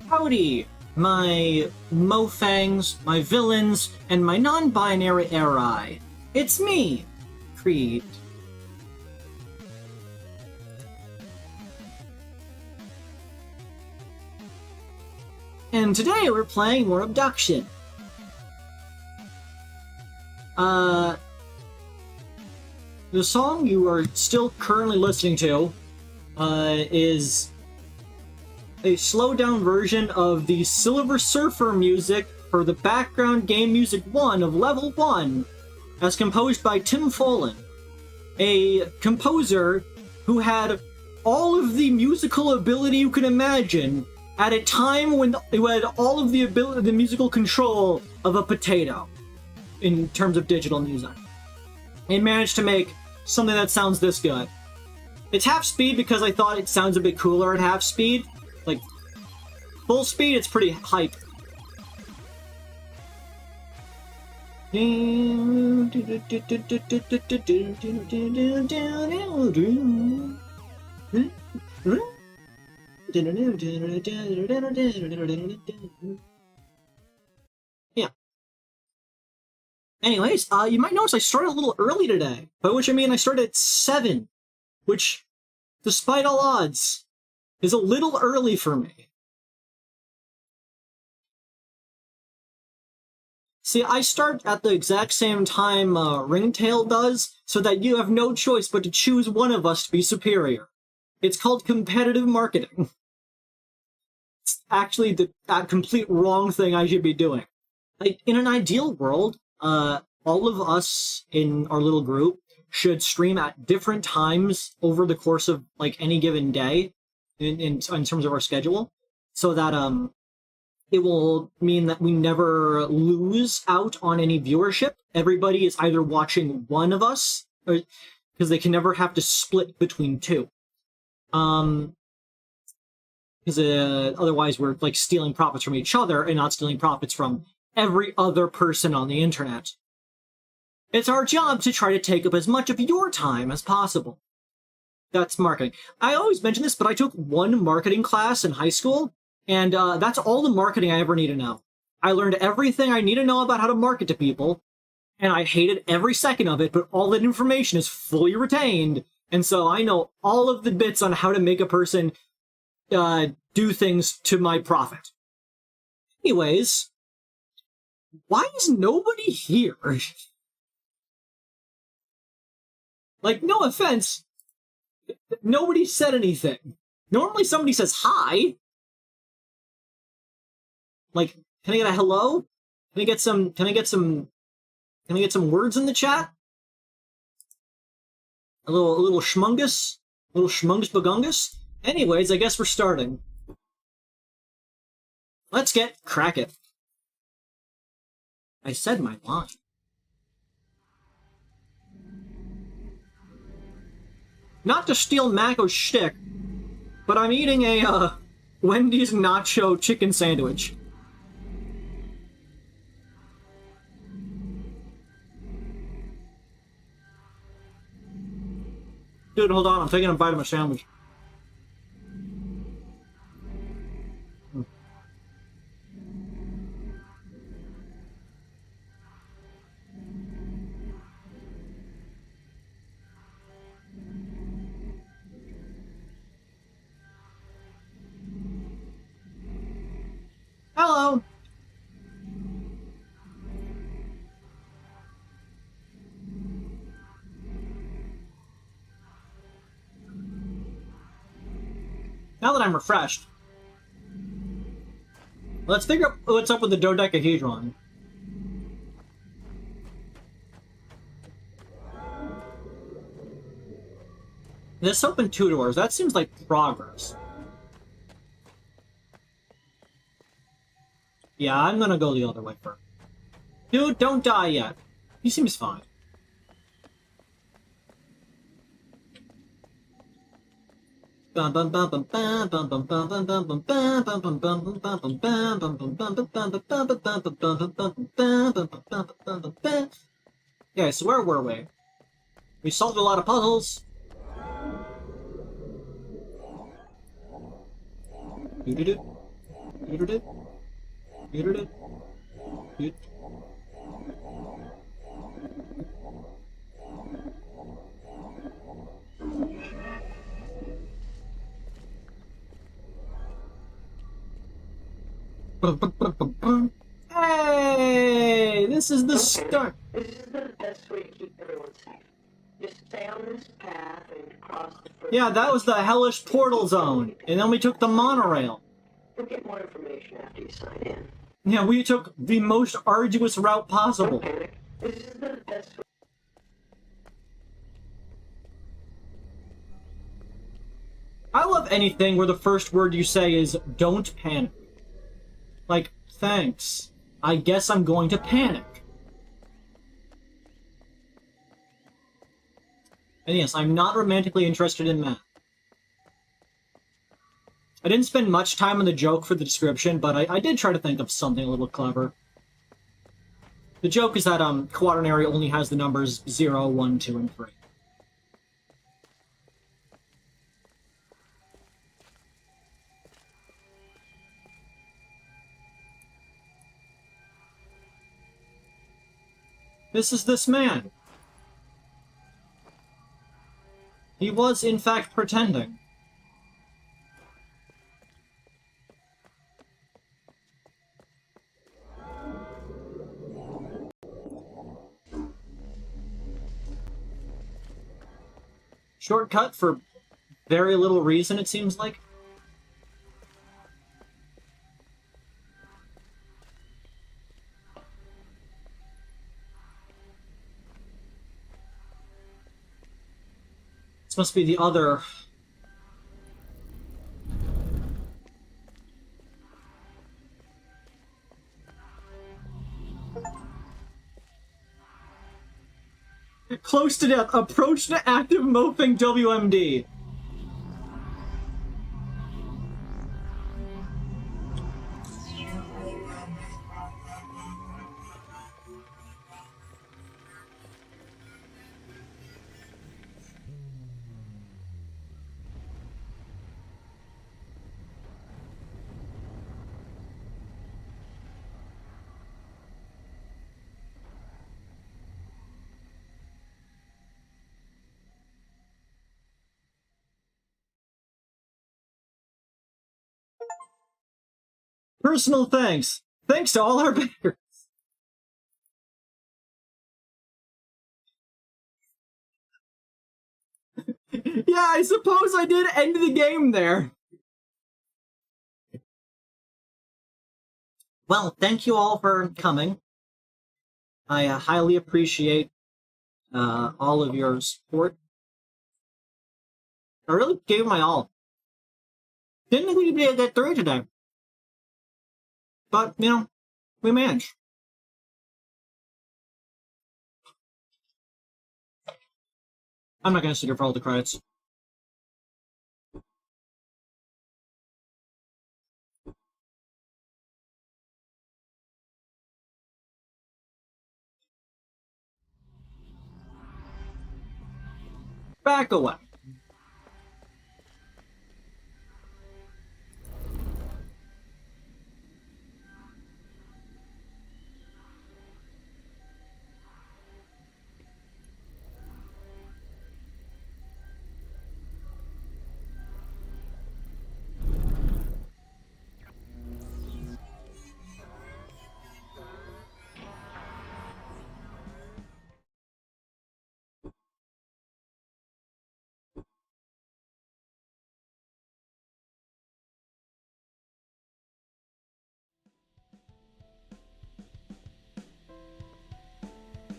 Howdy, my mofangs, my villains, and my non-binary ally. It's me, Kreed. And today we're playing more Obduction. The song you are still currently listening to is a slowed-down version of the Silver Surfer music for the background game music 1 of Level 1, as composed by Tim Follin, a composer who had all of the musical ability you could imagine at a time when he had all of the musical control of a potato in terms of digital music. And managed to make something that sounds this good. It's half speed because I thought it sounds a bit cooler at half speed. Like, full speed, it's pretty hype. Yeah. Anyways, you might notice I started a little early today, by which I mean I started at 7, which, despite all odds, is a little early for me. See, I start at the exact same time Ringtail does, so that you have no choice but to choose one of us to be superior. It's called competitive marketing. It's actually the complete wrong thing I should be doing. Like, in an ideal world, all of us in our little group should stream at different times over the course of, like, any given day, in terms of our schedule, so that it will mean that we never lose out on any viewership. Everybody is either watching one of us, or because they can never have to split between two. Because otherwise we're like stealing profits from each other and not stealing profits from every other person on the internet. It's our job to try to take up as much of your time as possible. That's marketing. I always mention this, but I took one marketing class in high school, and that's all the marketing I ever need to know. I learned everything I need to know about how to market to people, and I hated every second of it, but all that information is fully retained, and so I know all of the bits on how to make a person do things to my profit. Anyways, why is nobody here? Like, no offense, nobody said anything. Normally somebody says hi. Like, can I get a hello? Can I get some words in the chat? A little schmungus? A little schmungus bagungus? Anyways, I guess we're starting. Let's get crack it. I said my line. Not to steal Mako's shtick, but I'm eating a Wendy's nacho chicken sandwich. Dude, hold on, I'm taking a bite of my sandwich. Hello! Now that I'm refreshed, let's figure out what's up with the dodecahedron. This opened 2 doors. That seems like progress. Yeah, I'm gonna go the other way first. Dude, don't die yet. He seems fine. Yeah, so where were we? We solved a lot of puzzles. Hey, this is the start. This is the best way to keep everyone safe. Just stay on this path and cross the first. Yeah, that was the hellish portal zone, and then we took the monorail. You'll get more information after you sign in. Yeah, we took the most arduous route possible. Don't panic. This is the best way. I love anything where the first word you say is, don't panic. Like, thanks. I guess I'm going to panic. And yes, I'm not romantically interested in math. I didn't spend much time on the joke for the description, but I did try to think of something a little clever. The joke is that quaternary only has the numbers 0, 1, 2, and 3. This is this man. He was, in fact, pretending. Shortcut for very little reason, it seems like. This must be the other... Close to death. Approach to active moping WMD. Personal thanks. Thanks to all our backers. Yeah, I suppose I did end the game there. Well, thank you all for coming. I highly appreciate all of your support. I really gave my all. Didn't think we'd be able to get through today. But, you know, we managed. I'm not going to sit here for all the credits. Back away.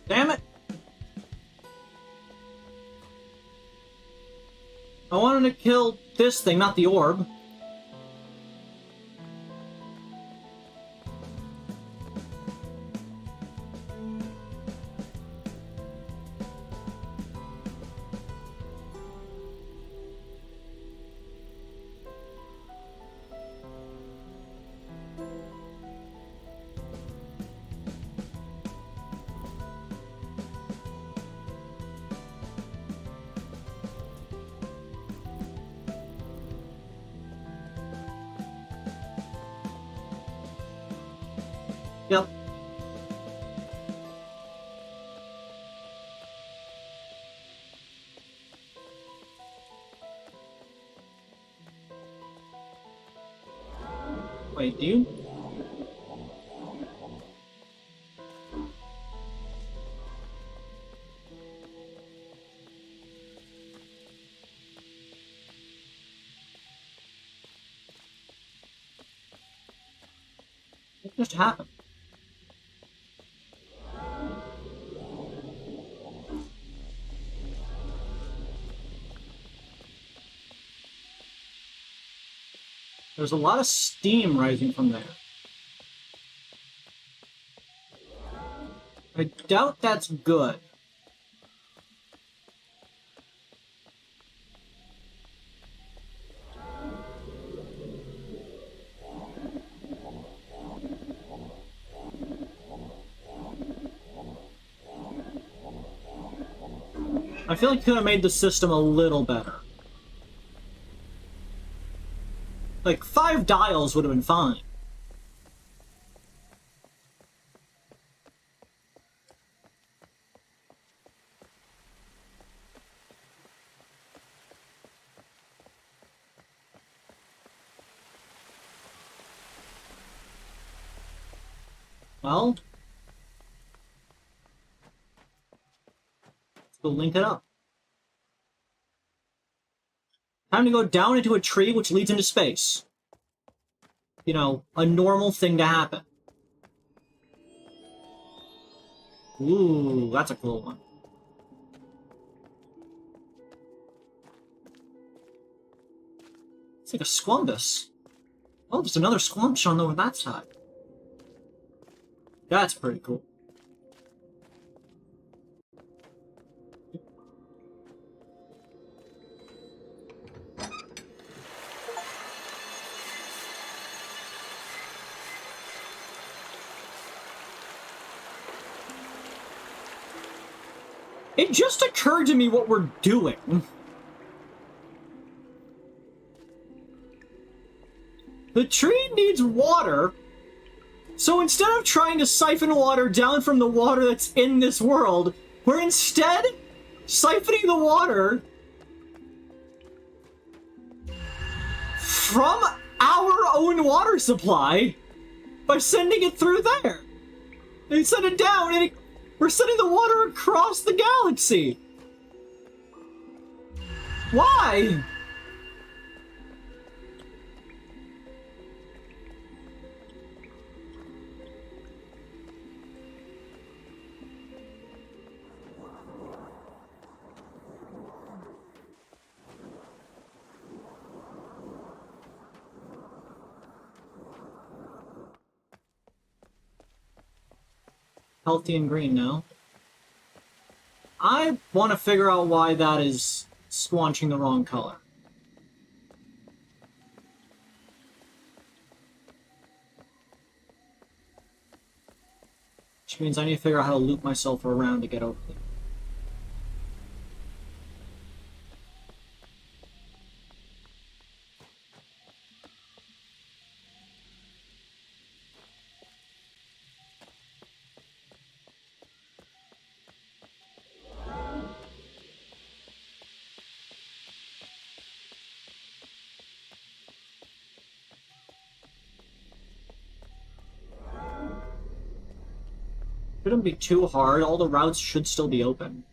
Damn it! I wanted to kill this thing, not the orb. Yep. Wait, do you? What just happened? There's a lot of steam rising from there. I doubt that's good. I feel like it could have made the system a little better. Like, 5 dials would have been fine. Well, let's go link it up. Time to go down into a tree which leads into space. You know, a normal thing to happen. Ooh, that's a cool one. It's like a squumbus. Oh, there's another squampish on that side. That's pretty cool. It just occurred to me what we're doing. The tree needs water, so instead of trying to siphon water down from the water that's in this world, we're instead siphoning the water from our own water supply by sending it through there. They send it down, and we're sending the water across the galaxy. Why? Healthy and green now. I want to figure out why that is squanching the wrong color. Which means I need to figure out how to loop myself around to get over there. Shouldn't be too hard. All the routes should still be open.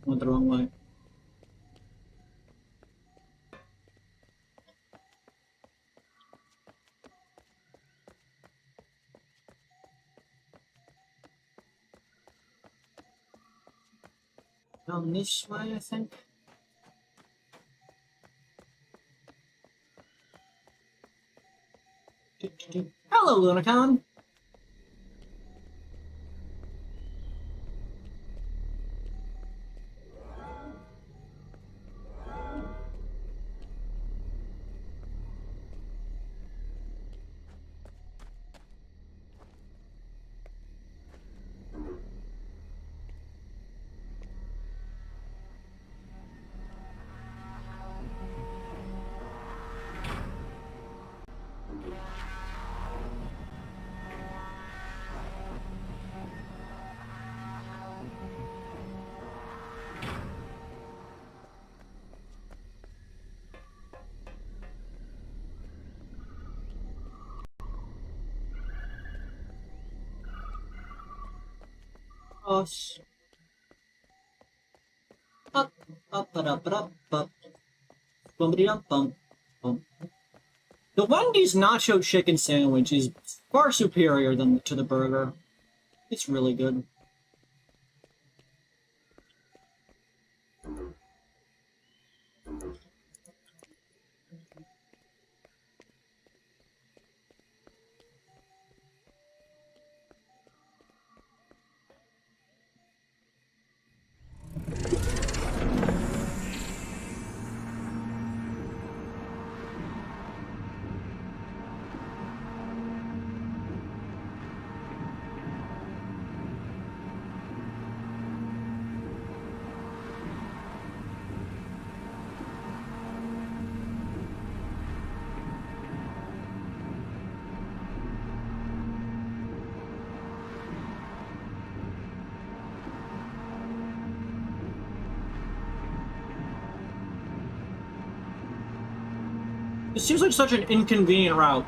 Went the wrong way. Down this way, I think. Hello, Lunacon! Us. Up, up, up, up, up. Bumpity up, bump, bump. The Wendy's nacho chicken sandwich is far superior to the burger. It's really good. It seems like such an inconvenient route.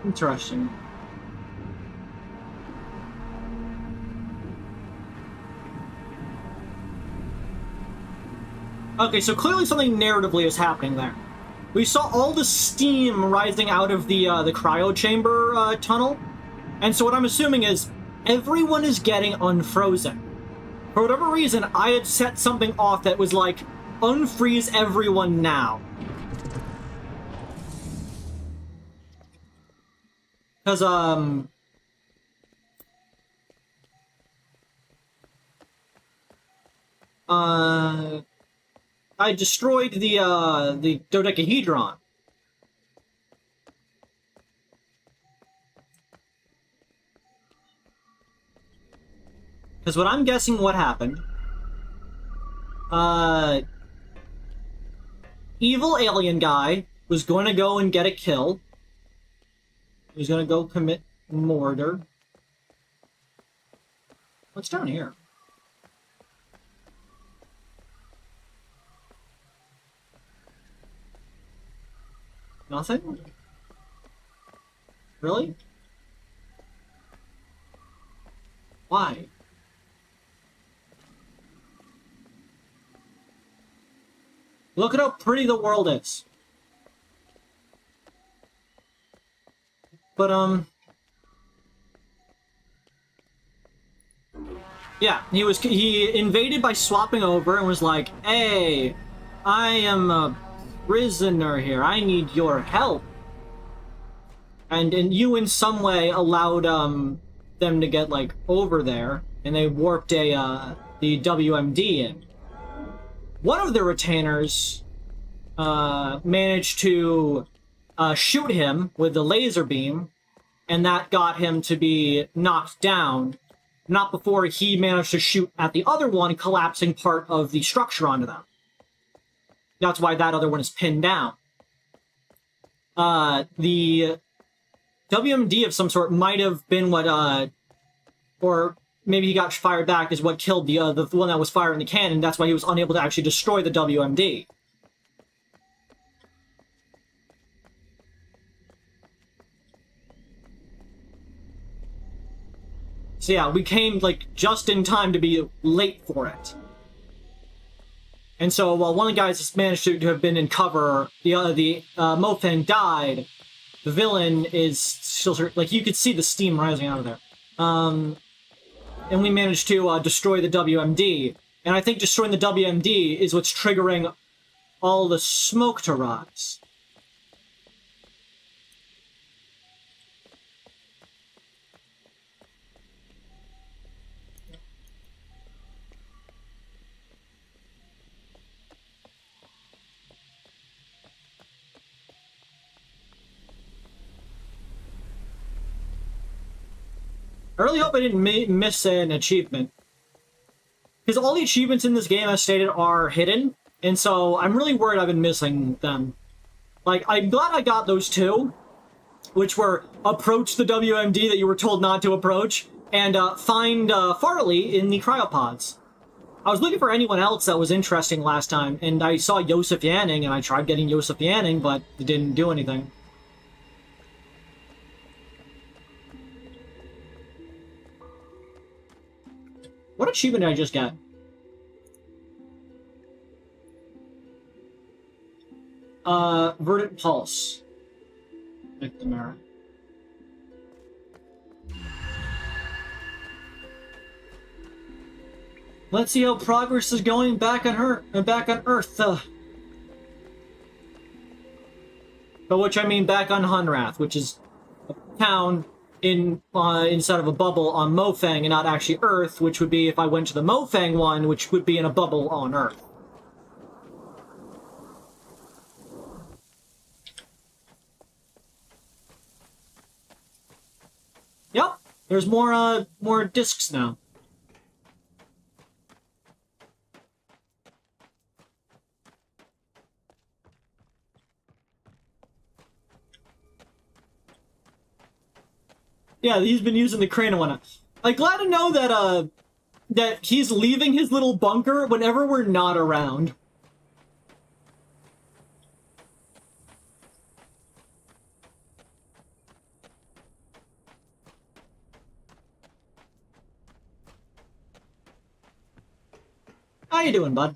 Interesting. Okay, so clearly something narratively is happening there. We saw all the steam rising out of the cryo chamber tunnel, and so what I'm assuming is everyone is getting unfrozen. For whatever reason, I had set something off that was like, unfreeze everyone now. Because, I destroyed the dodecahedron. Because what I'm guessing what happened, evil alien guy was going to go and get a kill. He was going to go commit murder. What's down here? Nothing? Really? Why? Look at how pretty the world is. But, yeah, he invaded by swapping over and was like, hey, I am a prisoner here. I need your help. And you in some way allowed, them to get, like, over there, and they warped the WMD in. One of the retainers, managed to, shoot him with the laser beam, and that got him to be knocked down, not before he managed to shoot at the other one, collapsing part of the structure onto them. That's why that other one is pinned down. The WMD of some sort might have been what, or maybe he got fired back, is what killed the one that was firing the cannon. That's why he was unable to actually destroy the WMD. So yeah, we came, like, just in time to be late for it. And so, while one of the guys managed to have been in cover, the Mofang died, the villain is still, like, you could see the steam rising out of there. And we managed to destroy the WMD. And I think destroying the WMD is what's triggering all the smoke to rise. I really hope I didn't miss an achievement. Because all the achievements in this game, as stated, are hidden. And so I'm really worried I've been missing them. Like, I'm glad I got those two, which were approach the WMD that you were told not to approach, and find Farley in the cryopods. I was looking for anyone else that was interesting last time, and I saw Joseph Yanning, and I tried getting Joseph Yanning, but it didn't do anything. What achievement did I just get? Verdant Pulse. McNamara. Let's see how progress is going back on Earth. By which I mean back on Hunrath, which is a town inside of a bubble on Mofang and not actually Earth, which would be if I went to the Mofang one, which would be in a bubble on Earth. Yep, there's more discs now. Yeah, he's been using the crane and whatnot. I'm glad to know that, that he's leaving his little bunker whenever we're not around. How you doing, bud?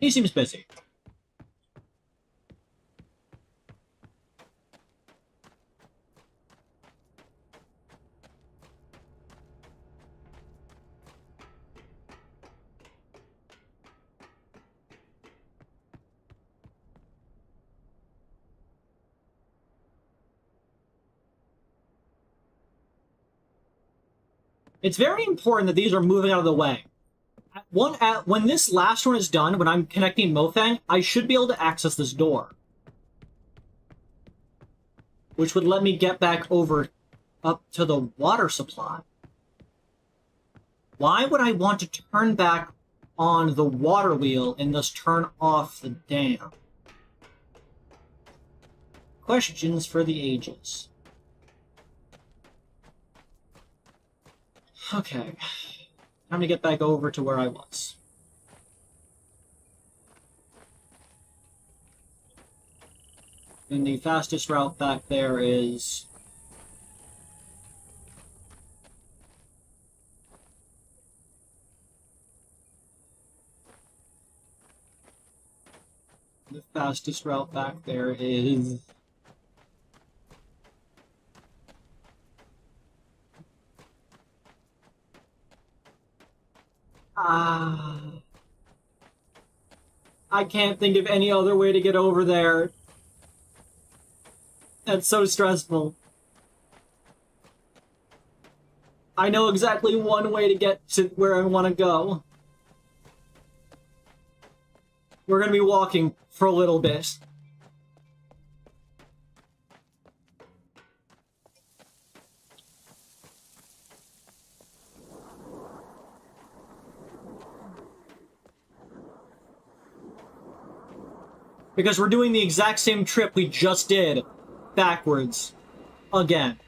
He seems busy. It's very important that these are moving out of the way. When this last one is done, when I'm connecting Mofang, I should be able to access this door. Which would let me get back over up to the water supply. Why would I want to turn back on the water wheel and thus turn off the dam? Questions for the ages. Okay. Time to get back over to where I was. And the fastest route back there is... The fastest route back there is... I can't think of any other way to get over there. That's so stressful. I know exactly one way to get to where I want to go. We're gonna be walking for a little bit. Because we're doing the exact same trip we just did, backwards, again.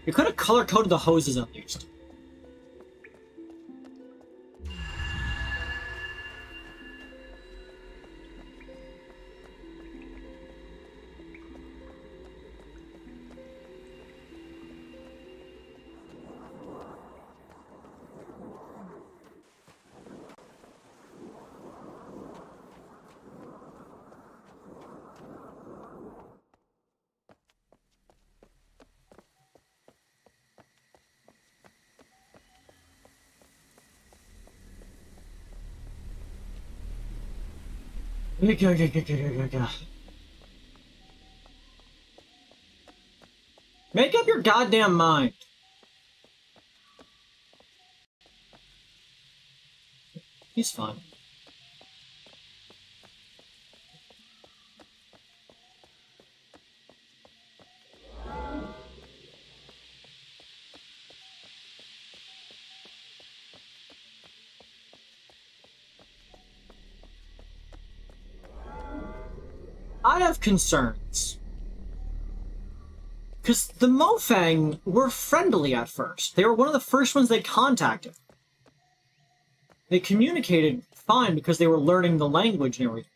You could have color-coded the hoses at least. Make up your goddamn mind. He's fine. I have concerns. Because the Mofang were friendly at first. They were one of the first ones they contacted. They communicated fine because they were learning the language and everything.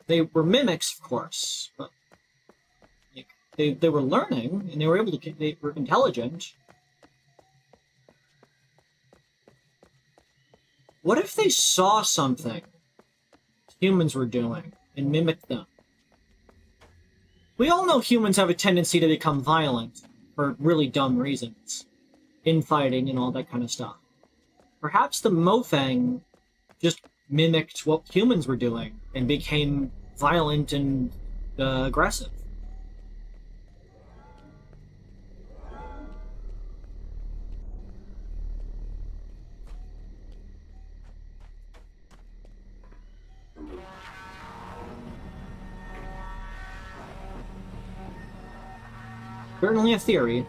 They were mimics, of course, but They were learning, and they were able to. They were intelligent. What if they saw something humans were doing and mimicked them? We all know humans have a tendency to become violent for really dumb reasons. Infighting and all that kind of stuff. Perhaps the Mofang just mimicked what humans were doing and became violent and aggressive. Certainly a theory.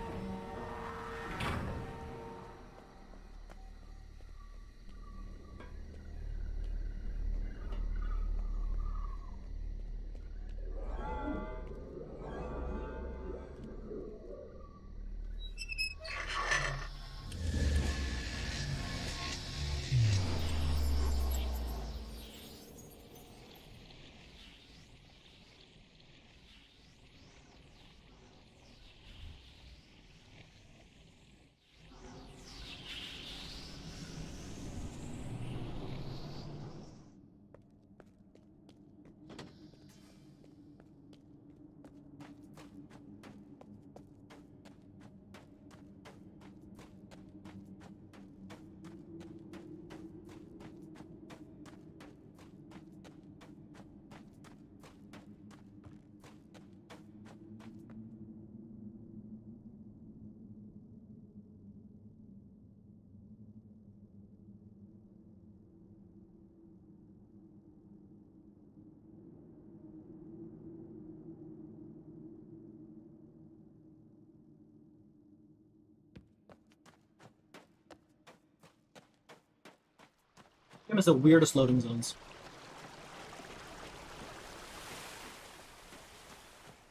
Game has the weirdest loading zones.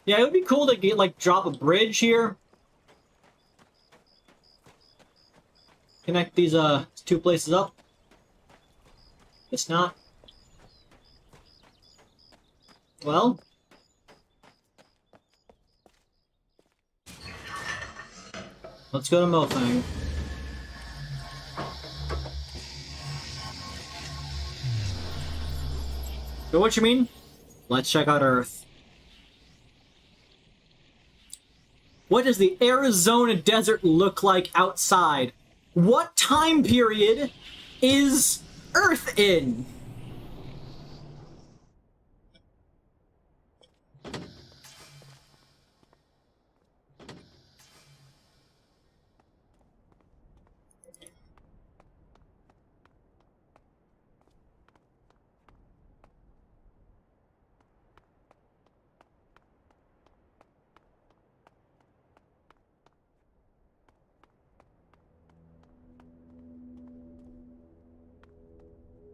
Yeah, it would be cool to get, like, drop a bridge here. Connect these, two places up. Guess not. Well. Let's go to Mofang. Know what you mean? Let's check out Earth. What does the Arizona desert look like outside? What time period is Earth in?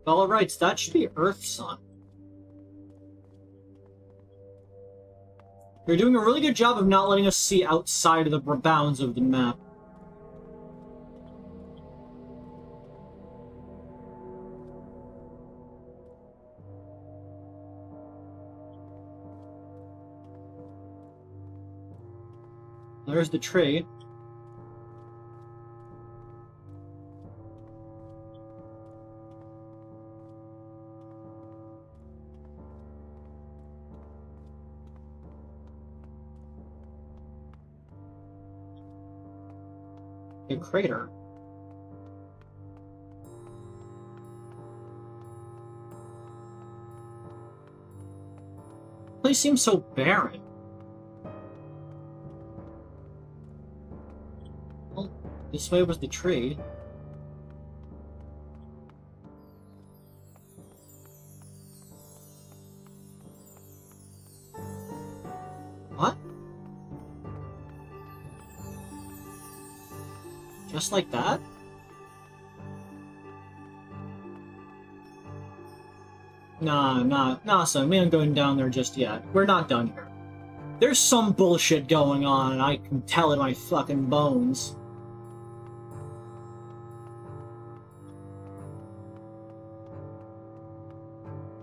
Alright, so that should be Earth Sun. You're doing a really good job of not letting us see outside of the bounds of the map. There's the tree. A crater. The place seems so barren. Well, this way was the tree. What? Just like that? Nah, son. We ain't going down there just yet. We're not done here. There's some bullshit going on, and I can tell it in my fucking bones.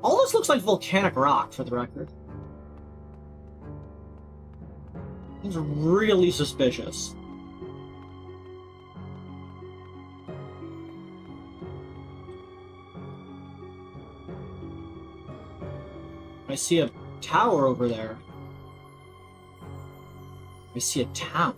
All this looks like volcanic rock, for the record. It's really suspicious. I see a tower over there. I see a town.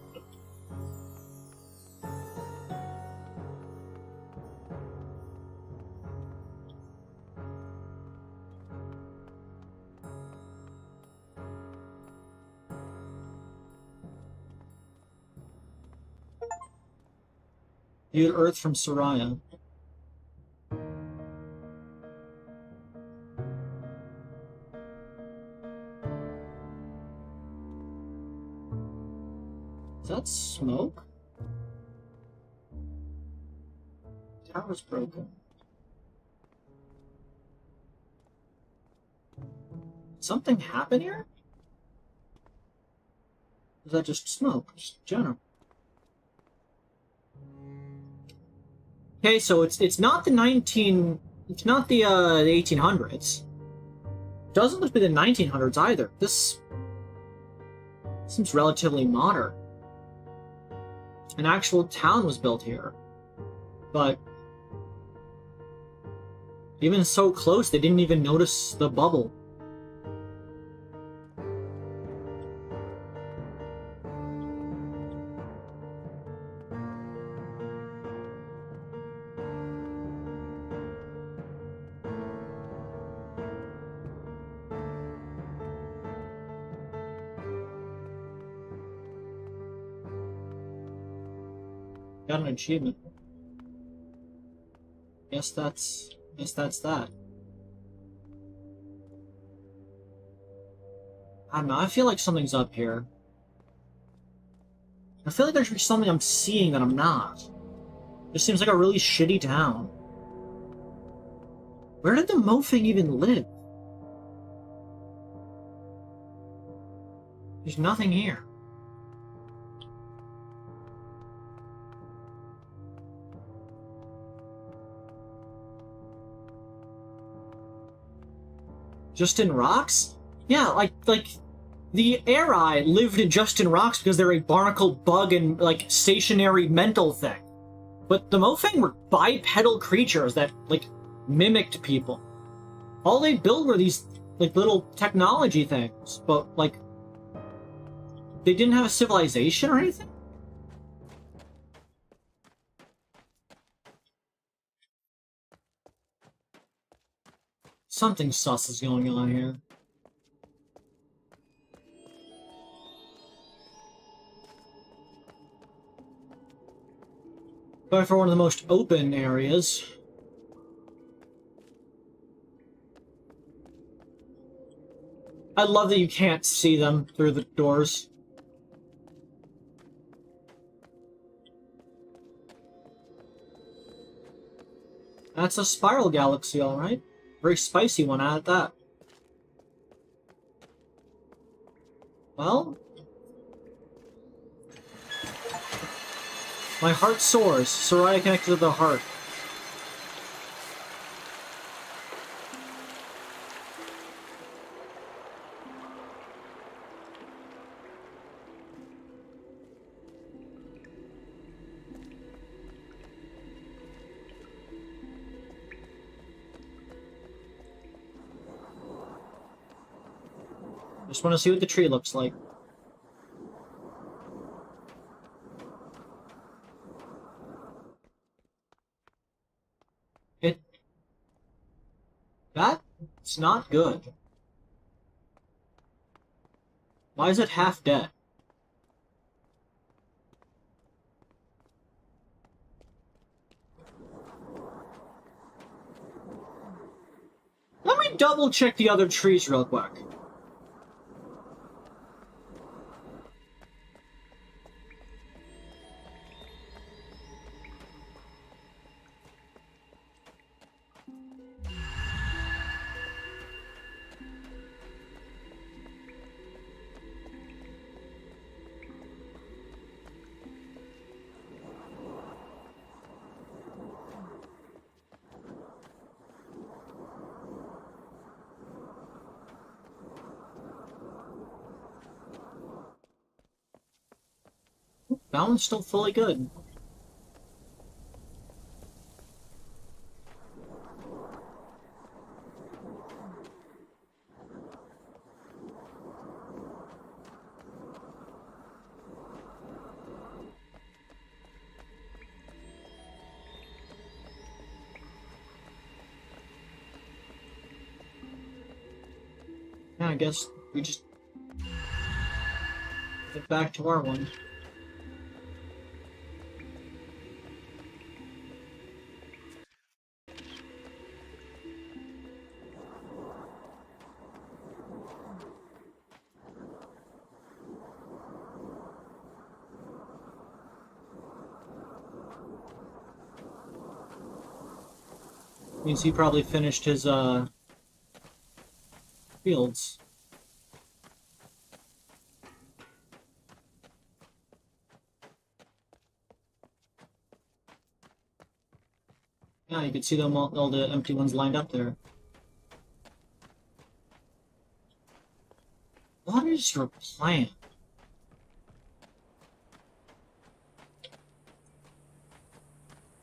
Viewed Earth from Soraya. Is that smoke? Tower's broken. Something happen here? Is that just smoke? Just general. Okay, so it's not the 1800s. Doesn't look to be the 1900s either. This seems relatively modern. An actual town was built here. But even so close, they didn't even notice the bubble. Got an achievement. Guess that's that. I don't know, I feel like something's up here. I feel like there should be something I'm seeing that I'm not. This seems like a really shitty town. Where did the mofing even live? There's nothing here. Just in rocks? Yeah, like the Arai lived in just in rocks because they're a barnacle bug and like stationary mental thing. But the Mofang were bipedal creatures that like mimicked people. All they built were these like little technology things, but like they didn't have a civilization or anything? Something sus is going on here. But for one of the most open areas. I love that you can't see them through the doors. That's a spiral galaxy, alright. Very spicy one at that. Well, my heart soars. Soraya connected to the heart. Just want to see what the tree looks like. That's not good. Why is it half dead? Let me double check the other trees real quick. That one's still fully good. Yeah, I guess we just get back to our one. Means he probably finished his fields. Yeah, you can see them all the empty ones lined up there. What is your plan?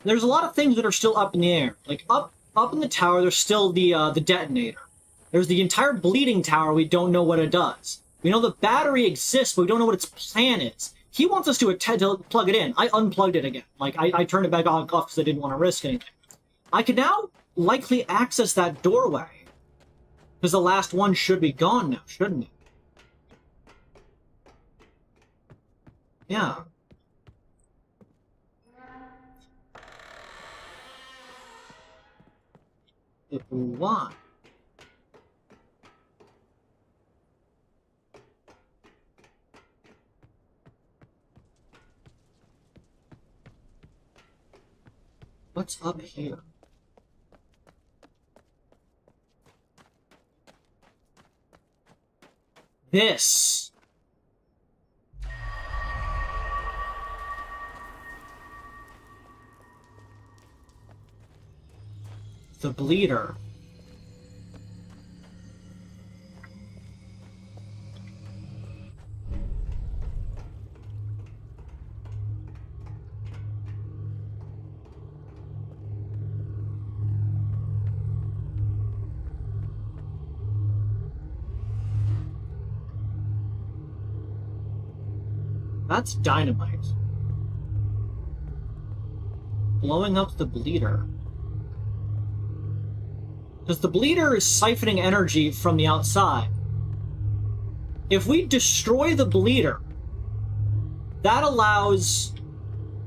There's a lot of things that are still up in the air. Like up in the tower, there's still the detonator. There's the entire bleeding tower. We don't know what it does. We know the battery exists, but we don't know what its plan is. He wants us to plug it in. I unplugged it again. Like I turned it back off because I didn't want to risk anything. I can now likely access that doorway because the last one should be gone now, shouldn't it? Yeah. If we want. What's up here? This. The bleeder. That's dynamite. Blowing up the bleeder. Because the bleeder is siphoning energy from the outside. If we destroy the bleeder, that allows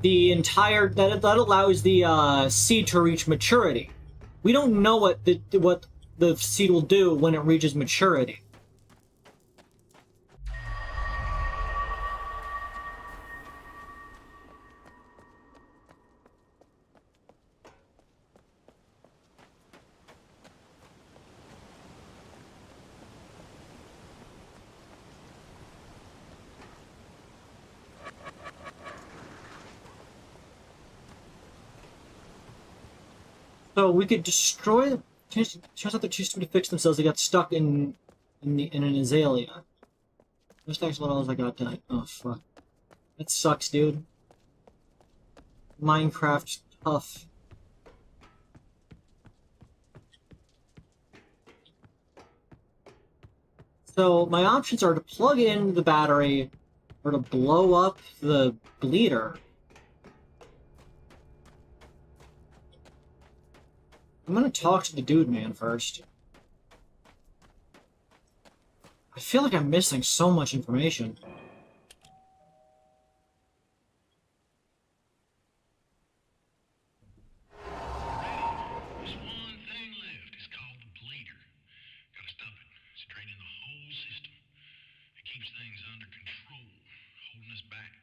the entire that allows the seed to reach maturity. We don't know what the seed will do when it reaches maturity. So we could destroy. Turns out they're too stupid to fix themselves. They got stuck in an azalea. Just actually what else I got done. Oh fuck, that sucks, dude. Minecraft tough. So my options are to plug in the battery or to blow up the bleeder. I'm gonna talk to the dude man first. I feel like I'm missing so much information. There's one thing left. It's called the bleeder. Gotta stop it. It's draining the whole system. It keeps things under control, holding us back.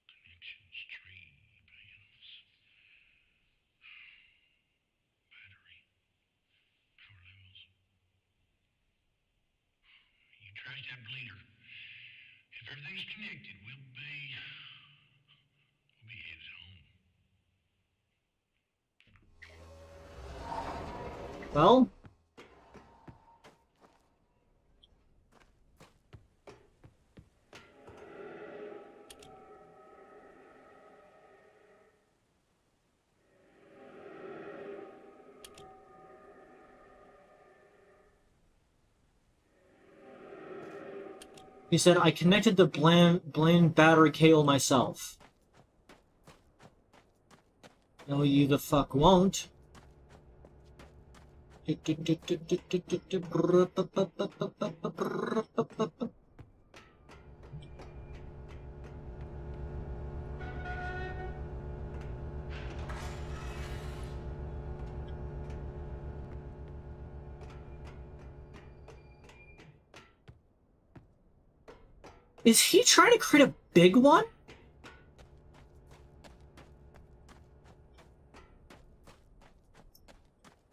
Connections, tree, panels, battery, power levels. You trace that bleeder. If everything's connected, we'll be headed home. Well, He said, I connected the blame battery cable myself. No, you the fuck won't. Is he trying to create a big one?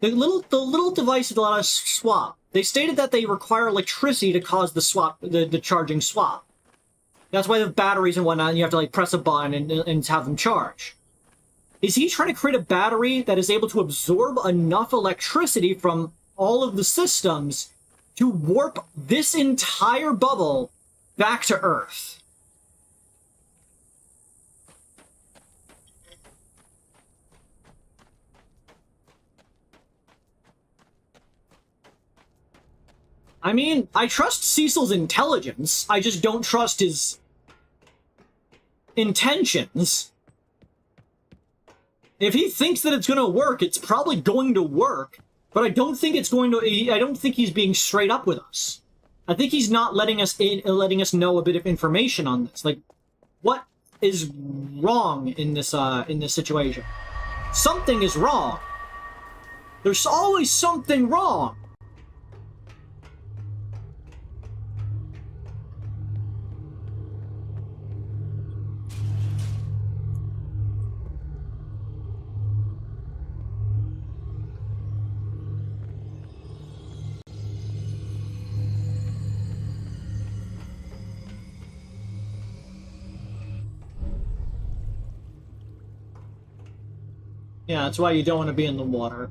The little devices allow us to swap. They stated that they require electricity to cause the charging swap. That's why they have batteries and whatnot, and you have to like press a button and have them charge. Is he trying to create a battery that is able to absorb enough electricity from all of the systems to warp this entire bubble back to Earth? I mean, I trust Cecil's intelligence. I just don't trust his intentions. If he thinks that it's going to work, it's probably going to work. But I don't think it's going to. I don't think he's being straight up with us. I think he's not letting us know a bit of information on this. Like, what is wrong in this situation? Something is wrong. There's always something wrong. Yeah, that's why you don't want to be in the water.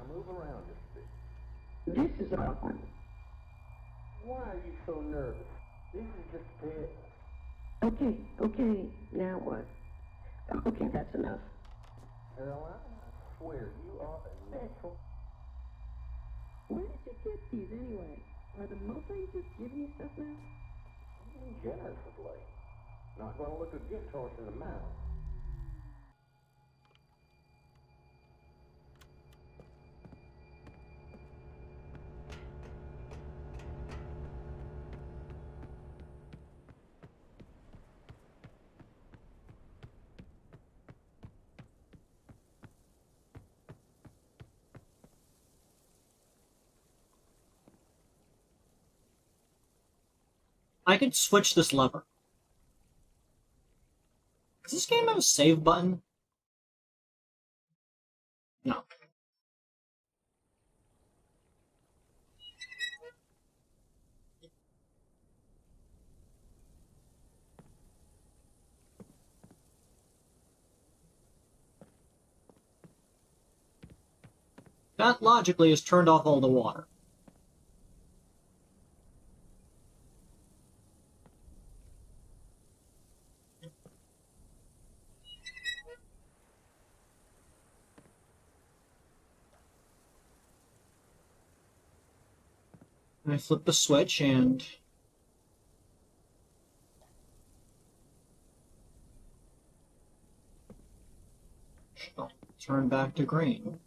Move around just a bit. This is awkward. Why are you so nervous? This is just a pet. Okay, now what? Okay, that's enough. Caroline, I swear, you are a natural. Where did you get these anyway? Are the multis just giving you stuff now? I'm being generous of late. Not gonna look a gift horse in the mouth. I could switch this lever. Does this game have a save button? No. That logically has turned off all the water. I flip the switch and... oh, turn back to green.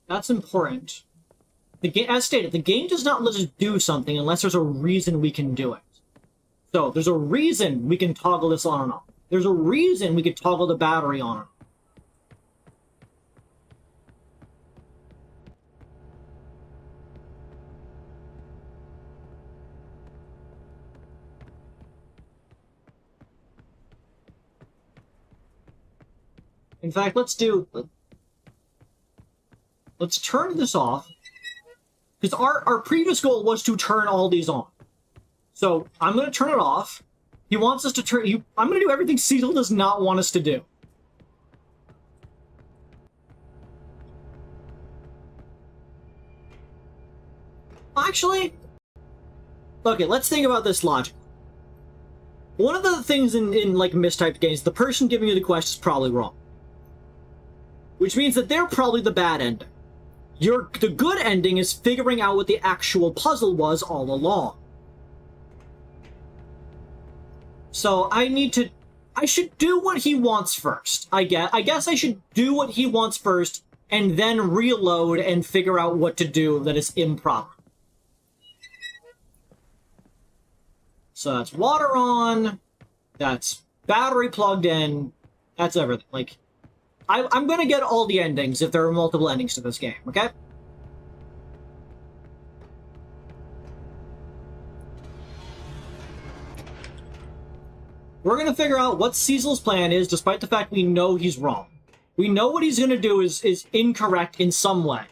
That's important. As stated, the game does not let us do something unless there's a reason we can do it. So, there's a reason we can toggle this on and off. There's a reason we could toggle the battery on and off. In fact, let's turn this off. Because our previous goal was to turn all these on. So, I'm going to turn it off. He wants us to turn... I'm going to do everything Cecil does not want us to do. Actually... Okay, let's think about this logic. One of the things in like, mistyped games, the person giving you the quest is probably wrong. Which means that they're probably the bad ending. The good ending is figuring out what the actual puzzle was all along. So I should do what he wants first. I guess I should do what he wants first, and then reload and figure out what to do that is improper. So that's water on, that's battery plugged in, that's everything. Like, I'm gonna get all the endings if there are multiple endings to this game, okay? We're gonna figure out what Cecil's plan is, despite the fact we know he's wrong. We know what he's gonna do is incorrect in some way.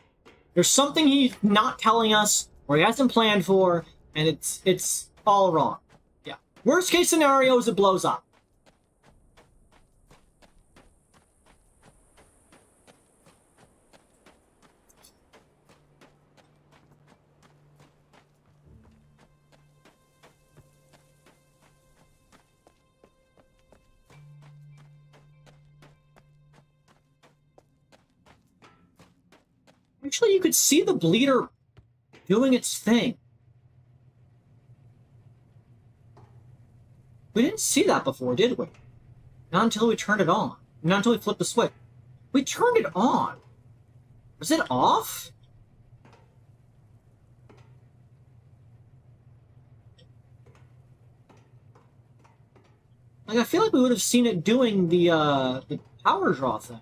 There's something he's not telling us, or he hasn't planned for, and it's all wrong. Yeah. Worst case scenario is it blows up. Actually, you could see the bleeder doing its thing. We didn't see that before, did we? Not until we turned it on. Not until we flipped the switch. We turned it on. Was it off? Like, I feel like we would have seen it doing the power draw thing.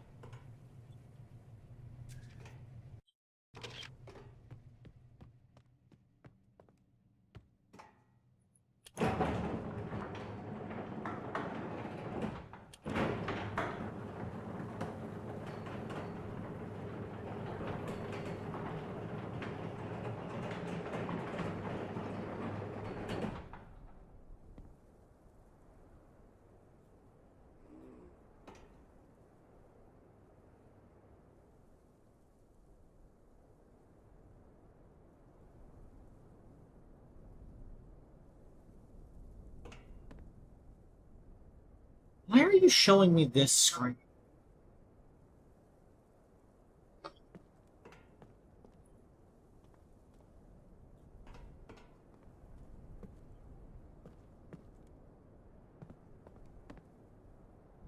Why are you showing me this screen?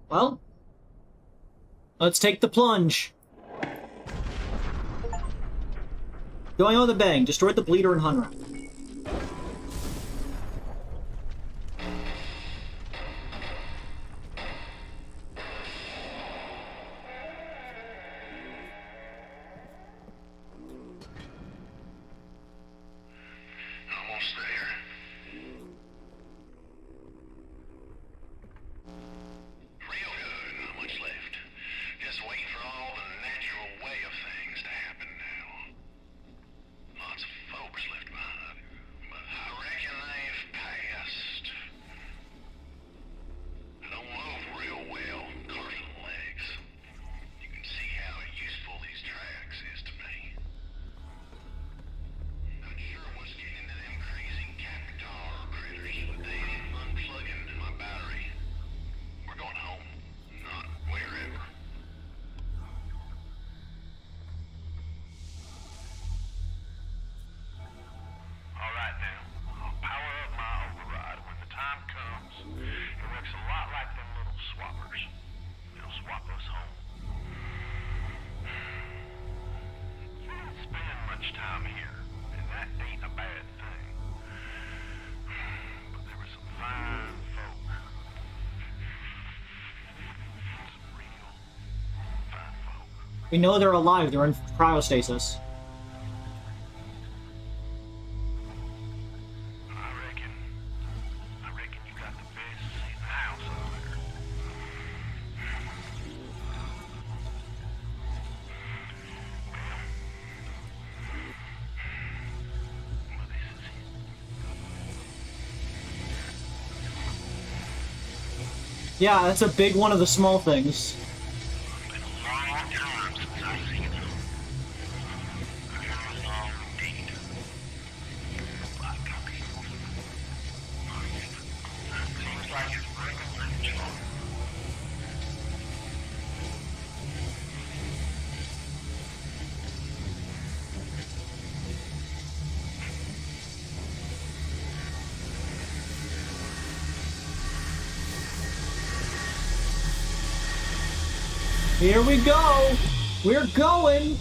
Well, let's take the plunge. Going on with a bang. Destroyed the bleeder and Hunra. Almost there. Real good. Not much left. Just waiting for all the natural way of things to happen now. Lots of folks left behind. We know they're alive. They're in cryostasis. I reckon you got the best seat in the house over there. Well, this is it. Yeah, that's a big one of the small things. Been a long time since I've seen them. A long indeed. Black copy. Seems like it's regular control. Here we go! We're going! What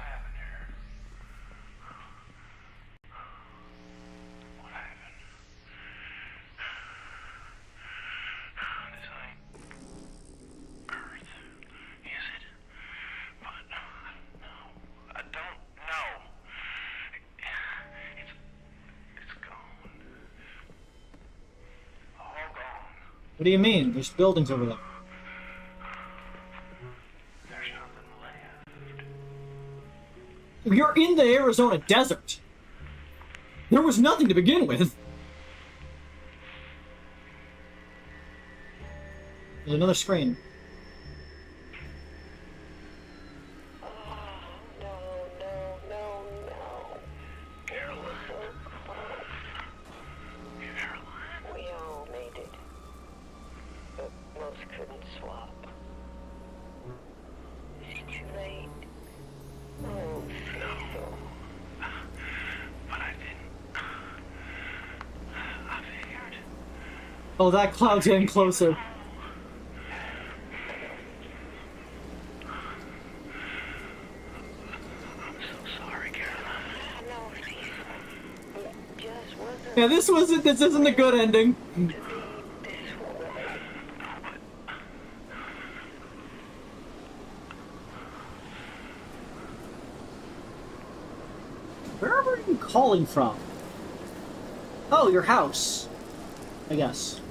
happened here? What happened? This ain't Earth, is it? But no, I don't know. It's gone. All gone. What do you mean? There's buildings over there. There's nothing left. You're in the Arizona desert! There was nothing to begin with! There's another screen. No. Caroline. Caroline. We all made it. But most couldn't swap. Is it too late? Oh, Cecil. But I didn't. I figured. Oh, that cloud's getting closer. I'm so sorry, Caroline. I know, Cecil. It just wasn't Yeah, this isn't a good ending. to be this way. Where are you calling from? Oh, your house. I guess.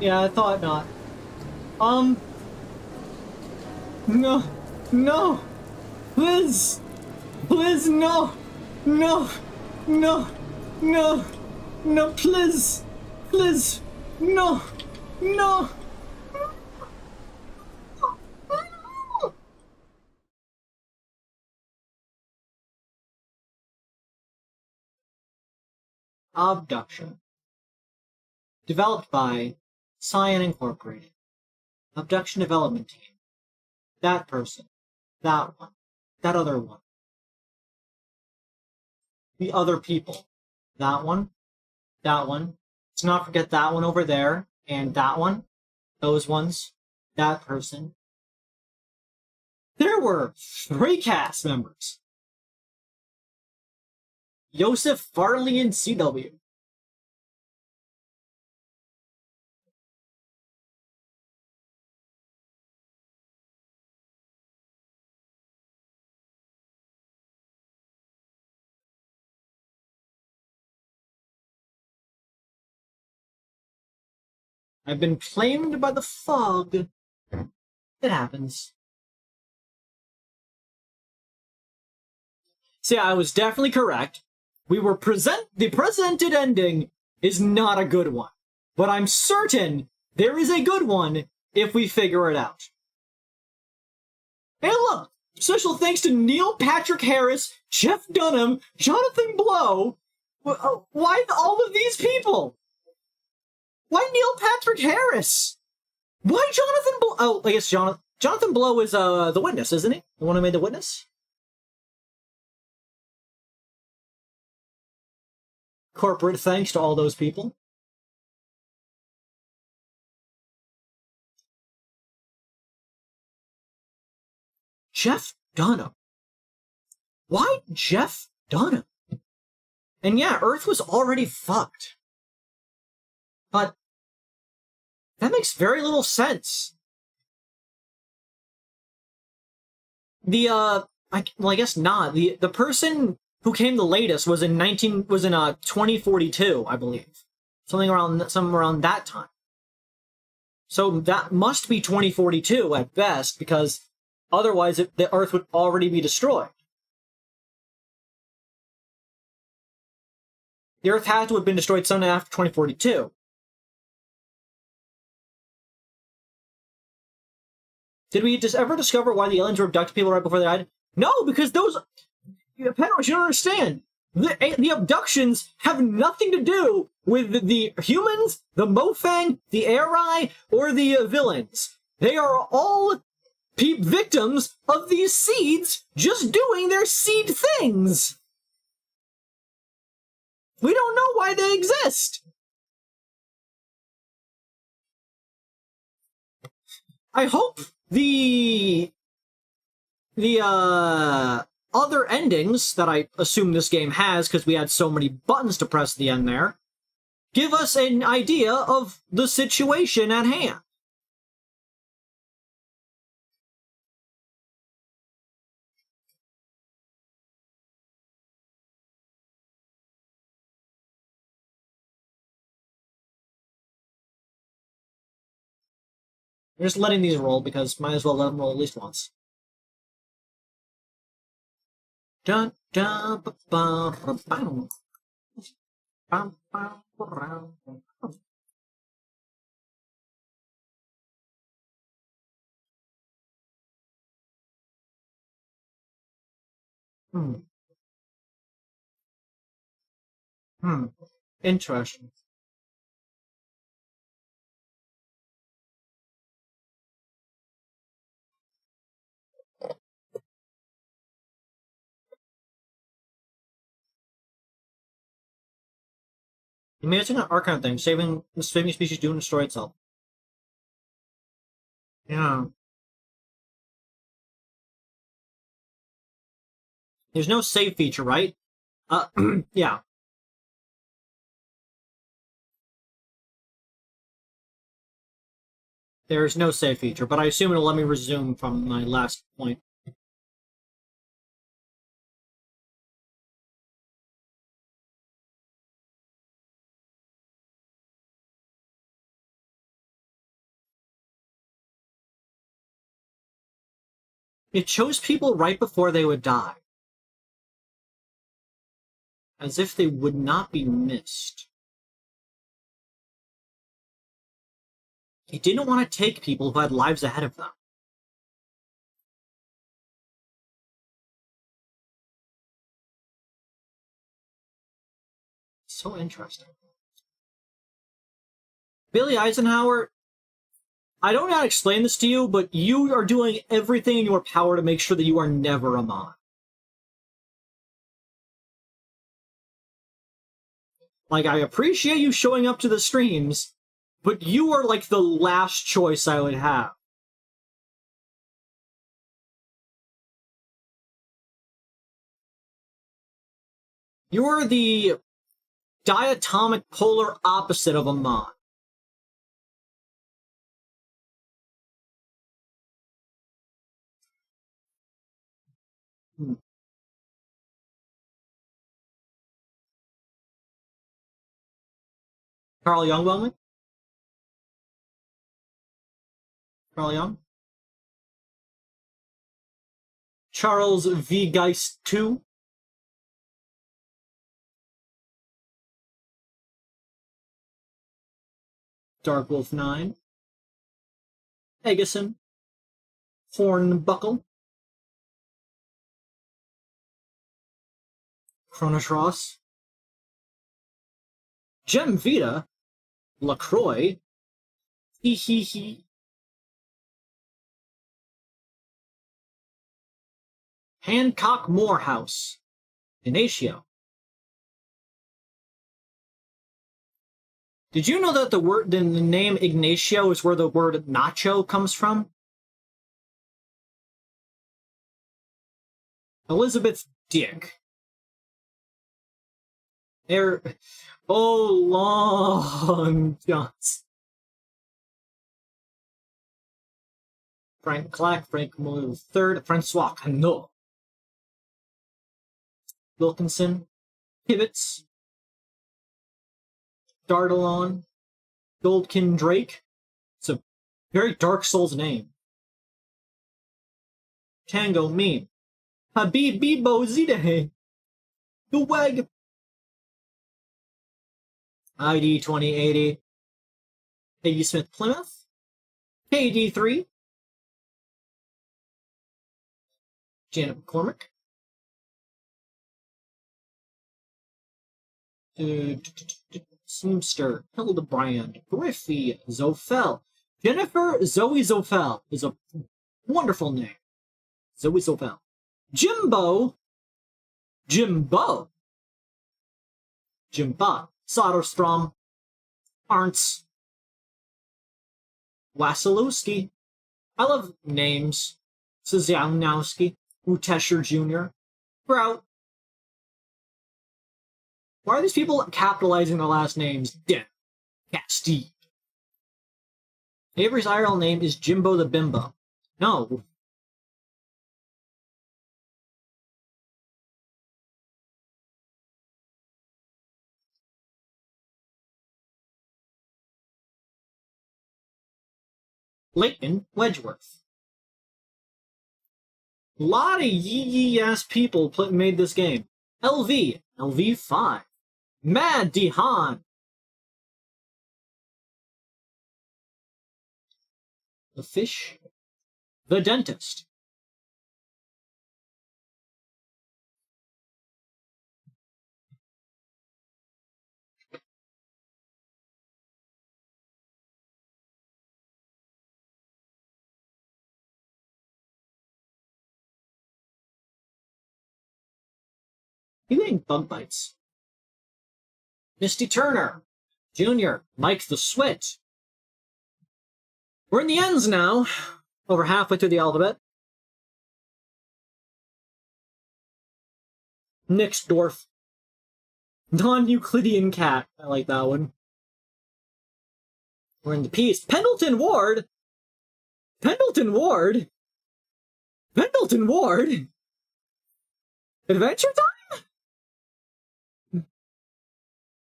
Yeah, I thought not. No, Liz, no, please, no. Obduction. Developed by Cyan Incorporated. Obduction Development Team. That person. That one. That other one. The other people. That one. That one. Let's not forget that one over there. And that one. Those ones. That person. There were 3 cast members. Joseph Farley and CW. I've been claimed by the fog. It happens. See, I was definitely correct. The presented ending is not a good one. But I'm certain there is a good one if we figure it out. And look! Special thanks to Neil Patrick Harris, Jeff Dunham, Jonathan Blow, Why all of these people? Why Neil Patrick Harris? Why Jonathan Blow? Oh, I guess Jonathan Blow is the witness, isn't he? The one who made the witness? Corporate thanks to all those people. Jeff Dunham. Why Jeff Dunham? And yeah, Earth was already fucked. But that makes very little sense. I guess not. The person who came the latest was in 2042, I believe. Somewhere around that time. So that must be 2042 at best, because otherwise the Earth would already be destroyed. The Earth had to have been destroyed sometime after 2042. Did we just ever discover why the aliens were abducting people right before they died? No, because those... Penrose, you don't understand. The abductions have nothing to do with the humans, the Mofang, the Arai, or the villains. They are all victims of these seeds just doing their seed things. We don't know why they exist. I hope the other endings that I assume this game has, because we had so many buttons to press at the end there, give us an idea of the situation at hand. I'm just letting these roll because might as well let them roll at least once. Dun dun ba ba ba ba. Bam bam ba. Interesting. You made it an archive thing, saving species do and destroy itself. Yeah. There's no save feature, right? Yeah. There's no save feature, but I assume it'll let me resume from my last point. It chose people right before they would die. As if they would not be missed. It didn't want to take people who had lives ahead of them. So interesting. Billy Eisenhower, I don't know how to explain this to you, but you are doing everything in your power to make sure that you are never a mod. Like, I appreciate you showing up to the streams, but you are like the last choice I would have. You're the diatomic polar opposite of a mod. Carl Young, Wellman? Carl Young? Charles V. Geist 2? Dark Wolf 9? Eggison? Hornbuckle? Cronus Ross? Gem Vita, LaCroix, hee hee hee. Hancock Morehouse, Ignacio. Did you know that the name Ignacio is where the word nacho comes from? Elizabeth Dick. Long Johns. Frank Clack, Frank Muller III, Francois Cano. Wilkinson, Pivots, Dardalon, Goldkin Drake. It's a very Dark Souls name. Tango Meme. Habibibo Zidahe. The Weg. ID 2080. Peggy Smith Plymouth. KD3. Janet McCormick. Seamster, Hildebrand, Griffey, Zofel. Jennifer Zoe Zofel is a wonderful name. Zoe Zofel. Jimbo. Jimba. Soderstrom. Arntz. Wasilewski. I love names. Szymanowski. Utesher Jr. Grout. Why are these people capitalizing their last names? Damn. Castille. Avery's IRL name is Jimbo the Bimbo. No. Leighton Wedgeworth. A lot of yee-yee-ass people made this game. LV5. Mad Dehan. The Fish. The Dentist. You getting bug bites. Misty Turner. Junior. Mike the Swit. We're in the ends now. Over halfway through the alphabet. Nixdorf. Non-Euclidean cat. I like that one. We're in the Peace. Pendleton Ward? Pendleton Ward? Pendleton Ward? Adventure Time?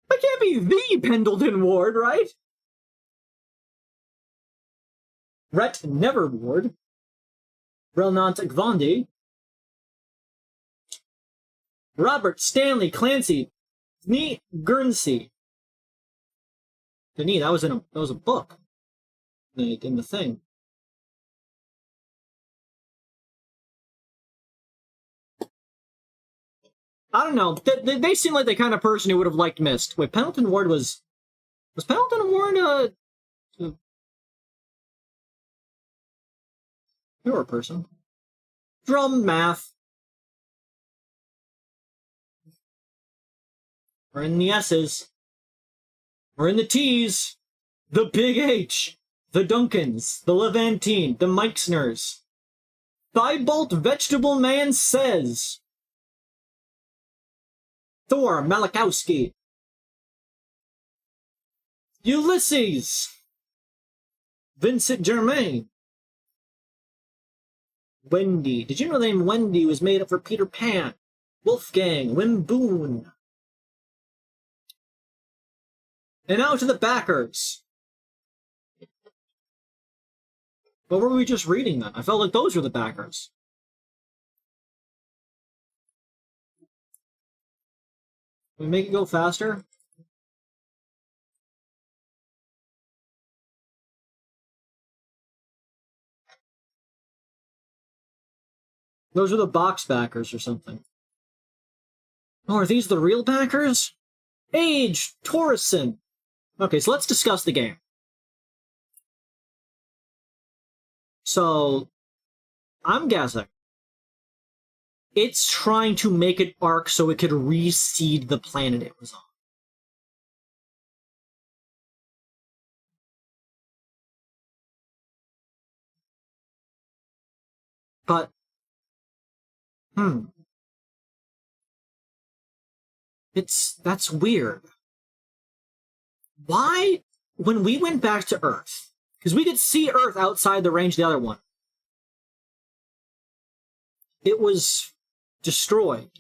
That can't be the Pendleton Ward, right? Rhett Never Ward. Relnant Gvandi. Robert Stanley Clancy. Dni Guernsey. Dni, that was a book. In the thing. I don't know. They seem like the kind of person who would have liked Myst. Wait, Pendleton Ward was Pendleton Ward a you're a person? Drum math. We're in the S's. We're in the T's. The Big H. The Duncans. The Levantine. The Meixners. Thibault Vegetable Man Says. Thor Malakowski. Ulysses. Vincent Germain. Wendy. Did you know the name Wendy was made up for Peter Pan? Wolfgang. Wim Boone. And now to the backers. What were we just reading then? I felt like those were the backers. Can we make it go faster? Those are the box backers or something. Oh, are these the real backers? Age, Torreson. Okay, so let's discuss the game. So, I'm guessing it's trying to make it arc so it could reseed the planet it was on. But, that's weird. Why, when we went back to Earth, because we could see Earth outside the range of the other one, it was destroyed.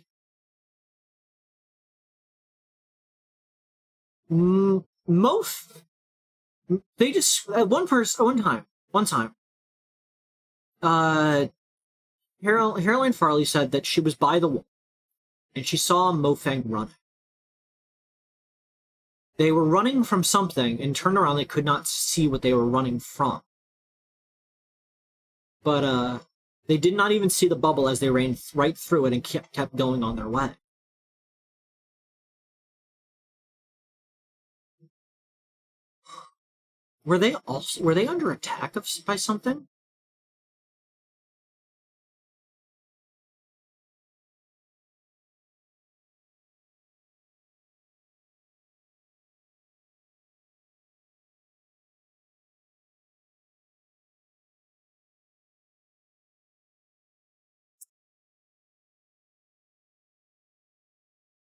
They just, at one time, Caroline Farley said that she was by the wall, and she saw Mofang running. They were running from something, and turned around, they could not see what they were running from. But, they did not even see the bubble as they ran right through it and kept going on their way. Were they under attack by something?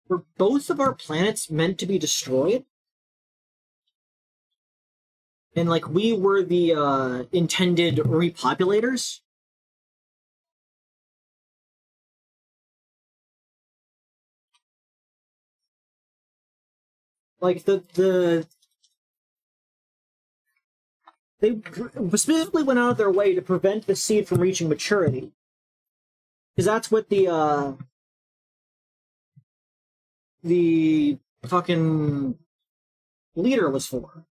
Were both of our planets meant to be destroyed? And, like, we were the, intended repopulators? Like, they specifically went out of their way to prevent the seed from reaching maturity. Because that's what the fucking leader was for.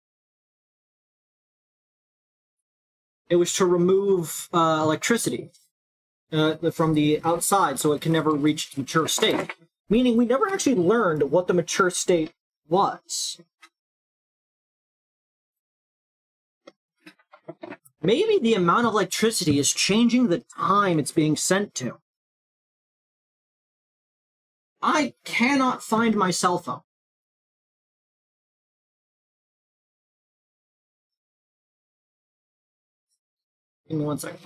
It was to remove electricity from the outside so it can never reach its mature state. Meaning we never actually learned what the mature state was. Maybe the amount of electricity is changing the time it's being sent to. I cannot find my cell phone. Give me 1 second.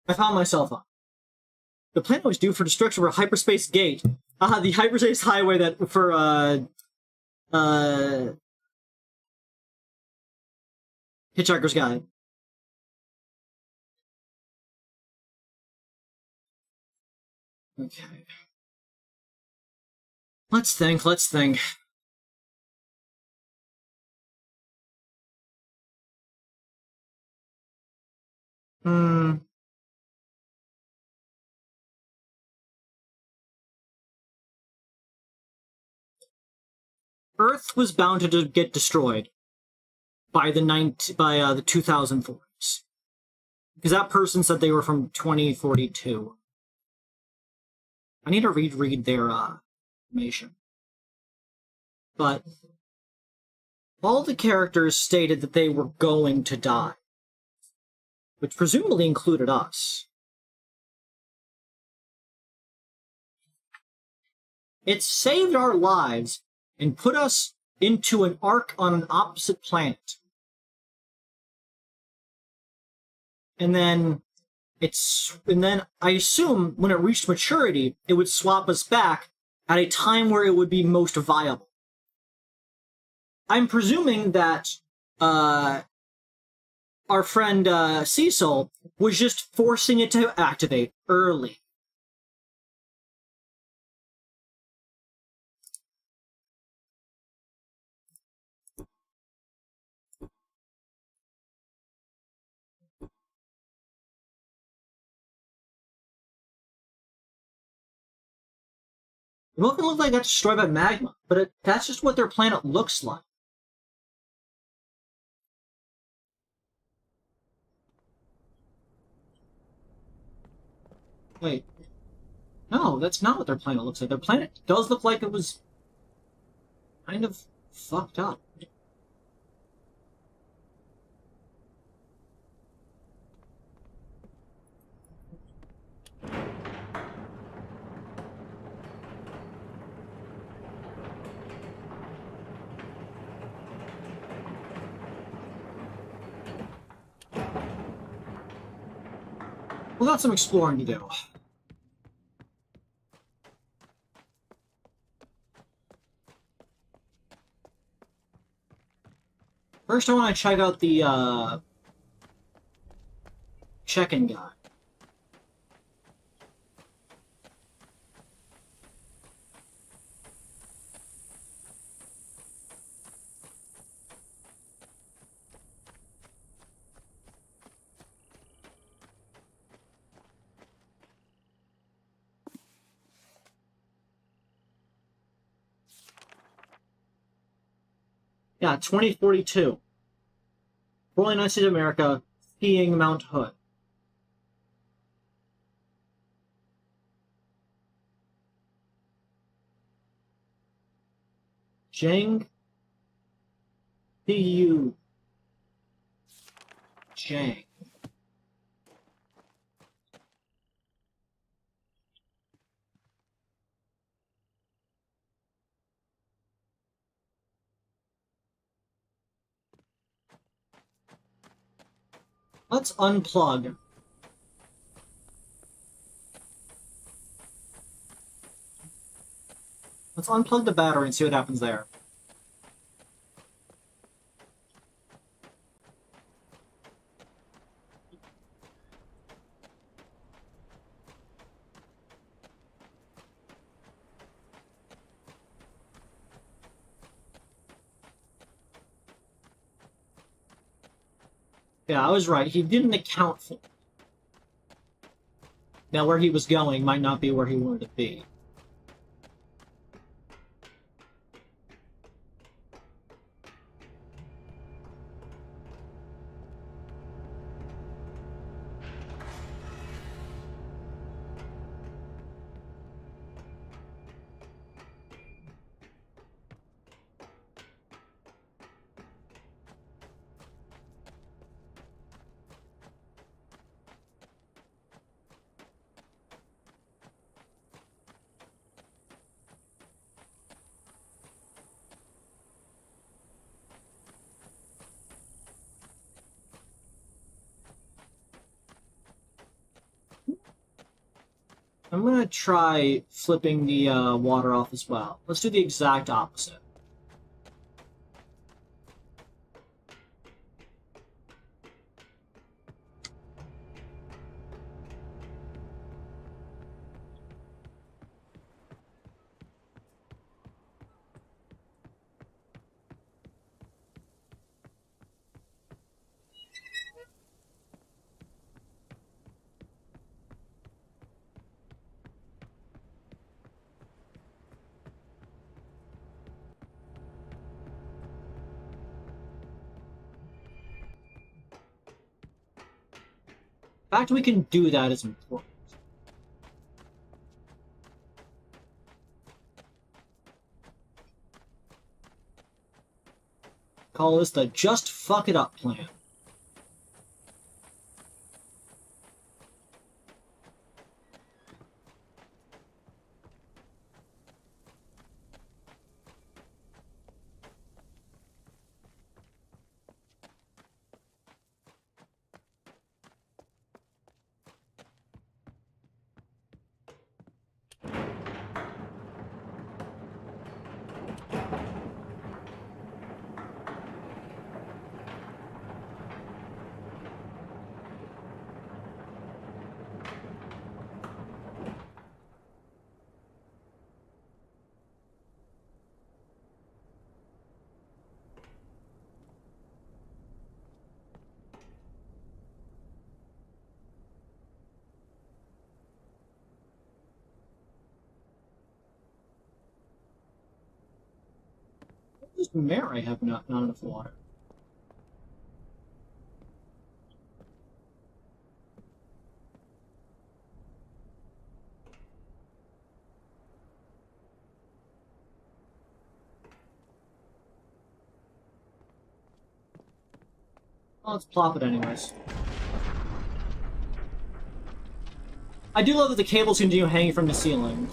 I found myself on. The planet was due for destruction for a hyperspace gate. The hyperspace highway that for Hitchhiker's Guide. Okay. Let's think. Earth was bound to get destroyed by the 2040s. Because that person said they were from 2042. I need to reread their information. But all the characters stated that they were going to die, which presumably included us. It saved our lives and put us into an arc on an opposite planet. And then I assume when it reached maturity, it would swap us back at a time where it would be most viable. I'm presuming that our friend Cecil was just forcing it to activate early. It won't look like it got destroyed by magma, but that's just what their planet looks like. Wait. No, that's not what their planet looks like. Their planet does look like it was kind of fucked up. We got some exploring to do. First, I want to check out the check-in guide. Yeah, 2042. 49 States of America, skiing Mount Hood. Jang. P.U. Jang. Let's unplug. Let's unplug the battery and see what happens there. Yeah, I was right. He didn't account for it. Now, where he was going might not be where he wanted to be. I'm gonna try flipping the water off as well. Let's do the exact opposite. The fact we can do that is important. Call this the just fuck it up plan. Just Mary have not enough water. Well, let's plop it anyways. I do love that the cables continue hanging from the ceiling.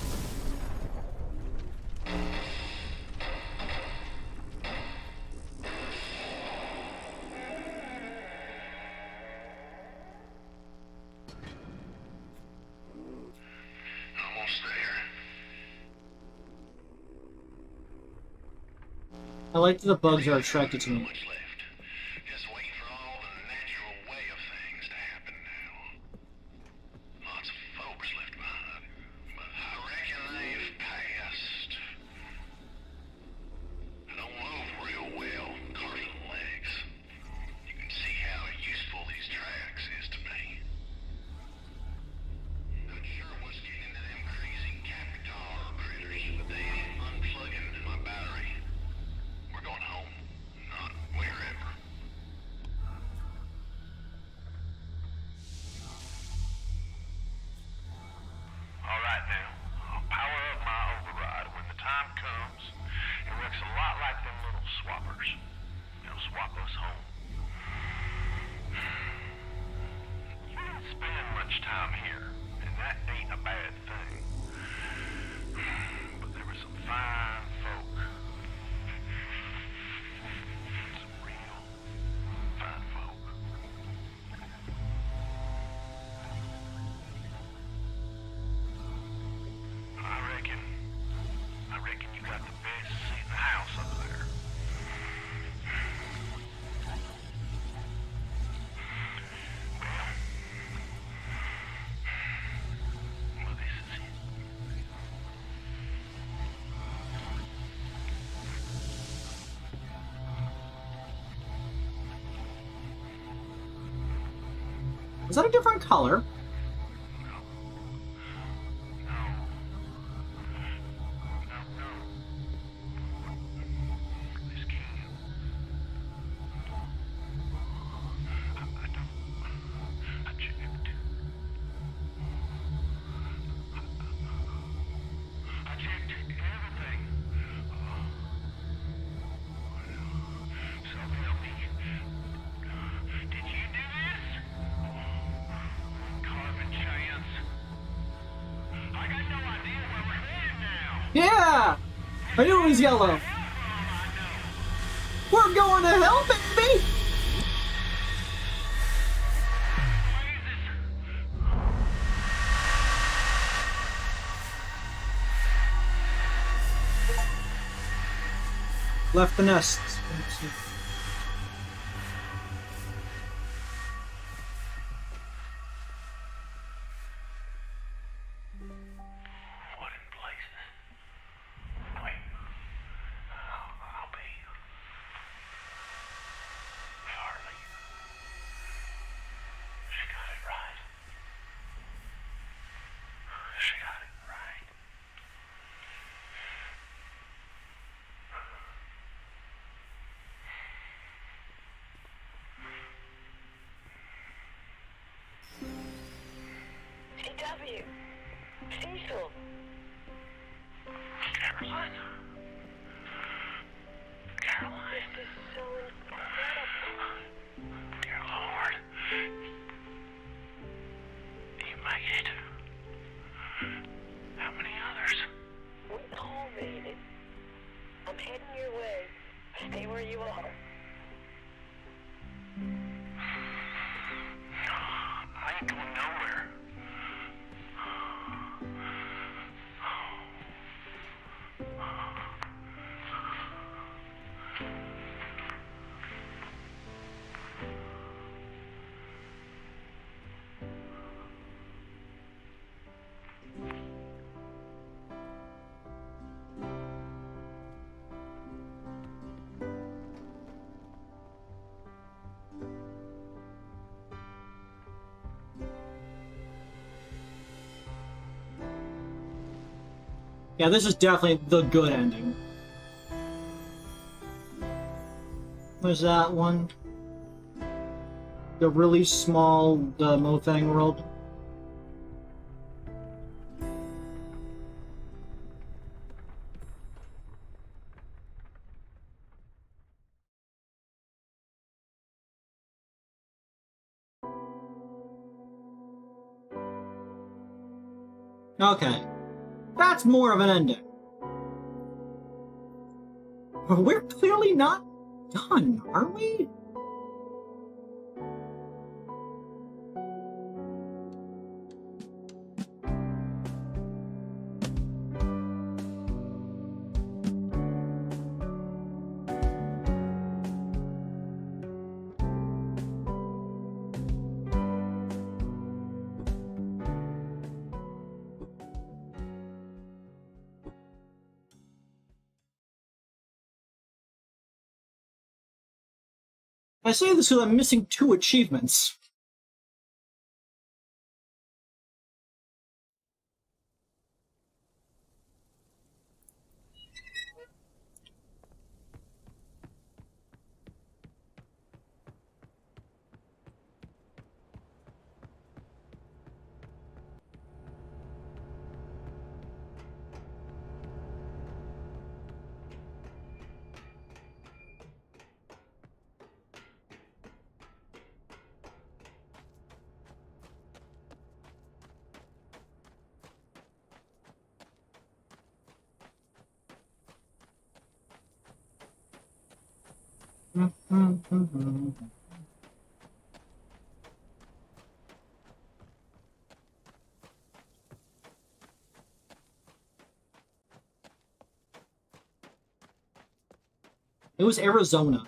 I like that the bugs are attracted to me. Just waiting for all the natural way of things to happen now. Lots of folks left behind, but I reckon they've passed. I don't move real well, carving legs. You can see how useful these tracks is to me. Not sure what's getting into them crazy capital critters, but they ain't unplugging my battery. We're going home, not wherever. All right now, I'll power up my override when the time comes. It works a lot like them little swappers. They'll swap us home. You didn't spend much time here, and that ain't a bad thing. But there were some fine folk. Some real fine folk. I reckon you got the best seat in the house up there. Well, this is it. Is that a different color? This can. I checked. I checked everything. So tell me, did you do this? Carving chance. I got no idea where we're headed now. Yeah! I knew it was yellow. We're going to hell, baby! Left the nest. What in places? Wait. I'll be. Charlie. She got it right. She got it right. CW. Cecil. Caroline. Caroline. This is so incredible. Dear Lord. You made it. How many others? We all made it. I'm heading your way. Stay where you are. I ain't going nowhere. Yeah, this is definitely the good ending. There's that one. The really small Mofang world. Okay. That's more of an ending. We're clearly not done, are we? I say this because I'm missing 2 achievements. It was Arizona.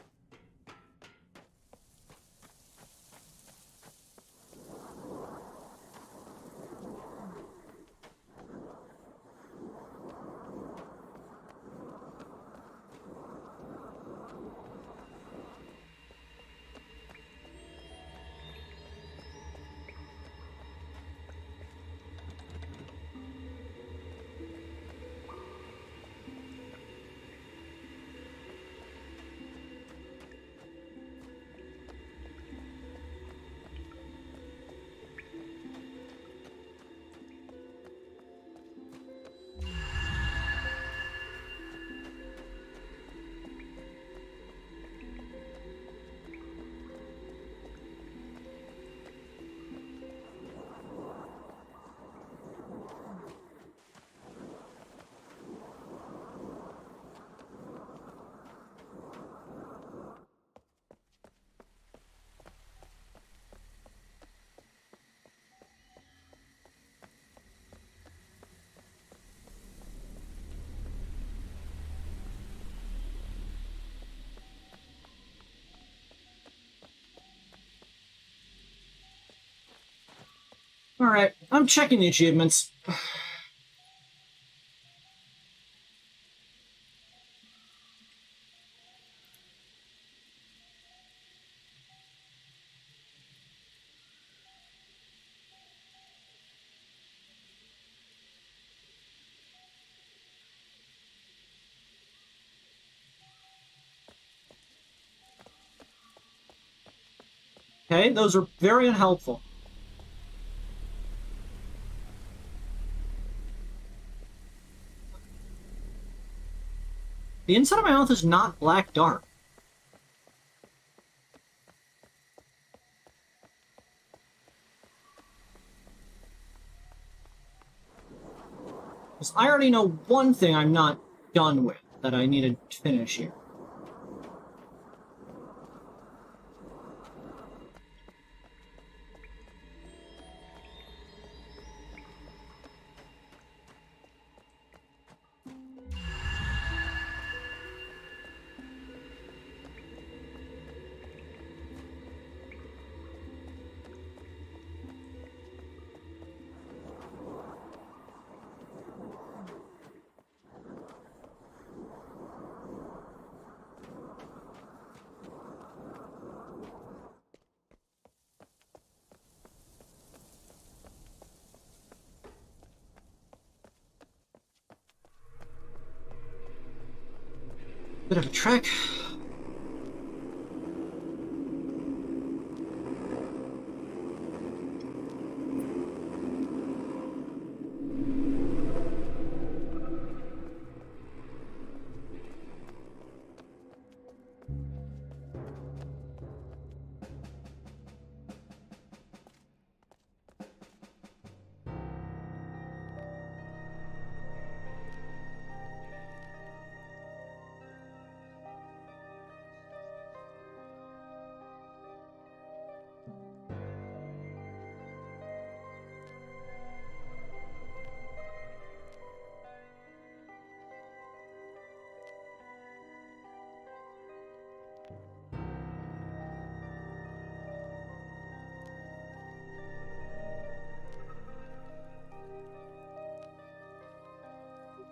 Alright, I'm checking the achievements. Okay, those are very unhelpful. The inside of my mouth is not black dark. Because I already know one thing I'm not done with that I need to finish here. Bit of a trek.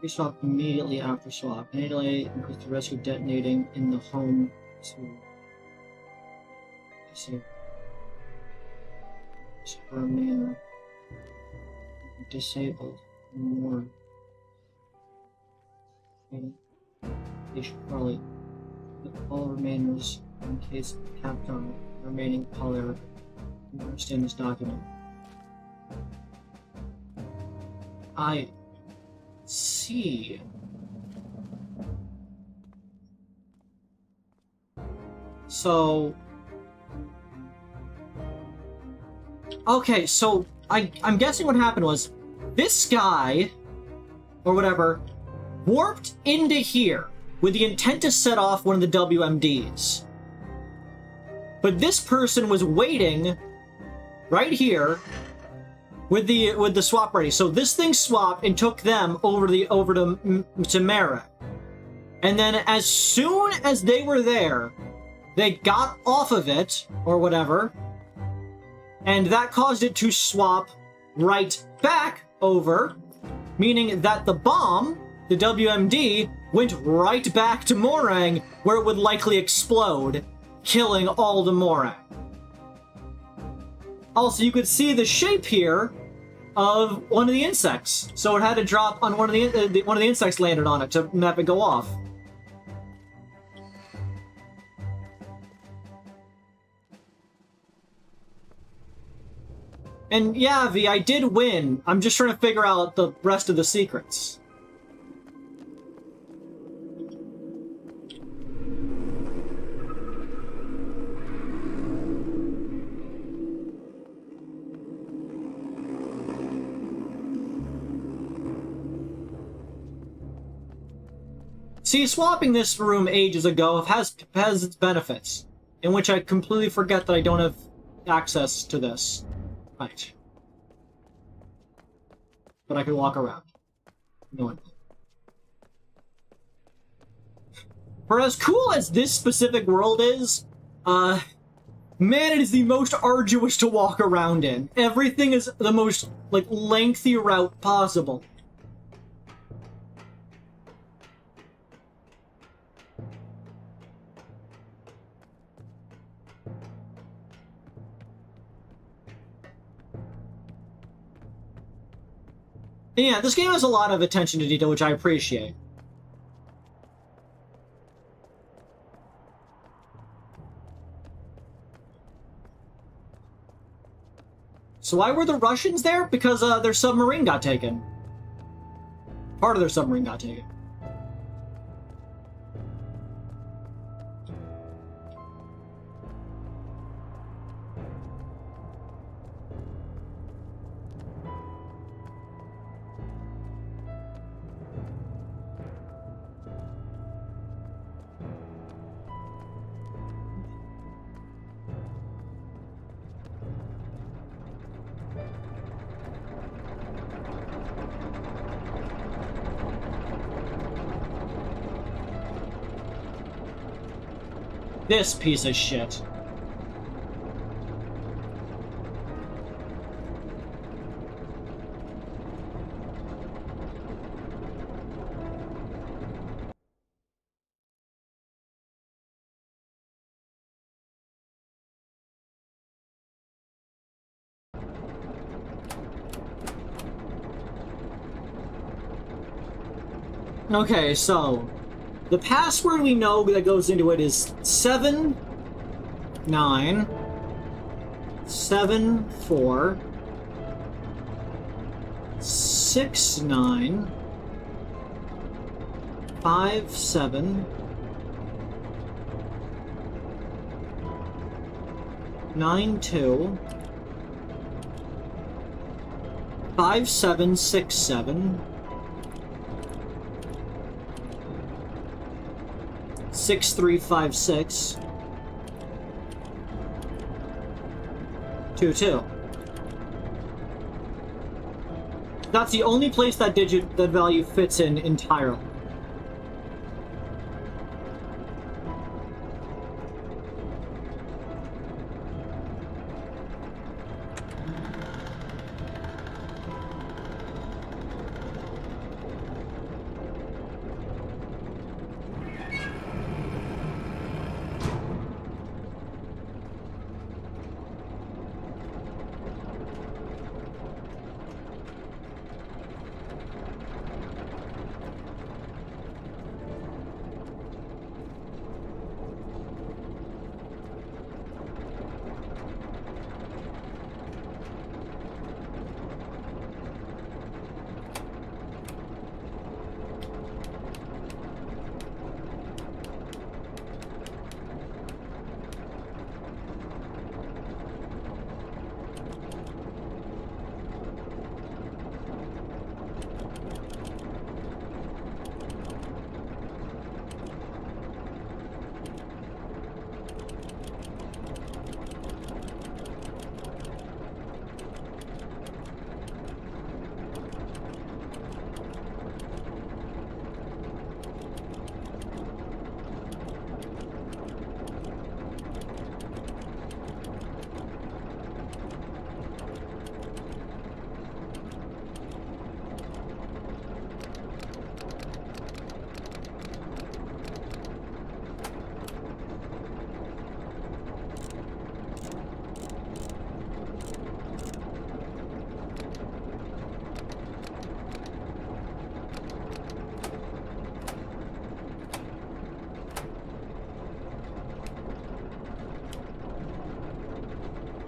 Swap immediately after swap. Immediately increase the risk of detonating in the home to remain disabled more. They should probably put all remainers in case capped on remaining polymer. Understand this document. I see. So okay, so I'm guessing what happened was this guy or whatever warped into here with the intent to set off one of the WMDs. But this person was waiting right here with the swap ready. So this thing swapped and took them over to Mara. And then as soon as they were there, they got off of it or whatever, and that caused it to swap right back over, meaning that the bomb, the WMD, went right back to Morang, where it would likely explode, killing all the Morang. Also, you could see the shape here of one of the insects, so it had to drop on one of the insects landed on it to have it go off. And yeah, V, I did win. I'm just trying to figure out the rest of the secrets. See, swapping this room ages ago has its benefits, in which I completely forget that I don't have access to this. Right. But I can walk around. No one. For as cool as this specific world is, Man, it is the most arduous to walk around in. Everything is the most, like, lengthy route possible. Yeah, this game has a lot of attention to detail, which I appreciate. So why were the Russians there? Because their submarine got taken. Part of their submarine got taken. This piece of shit. Okay, so the password we know that goes into it is 7954 67 57 6356 22. That's the only place that value fits in entirely.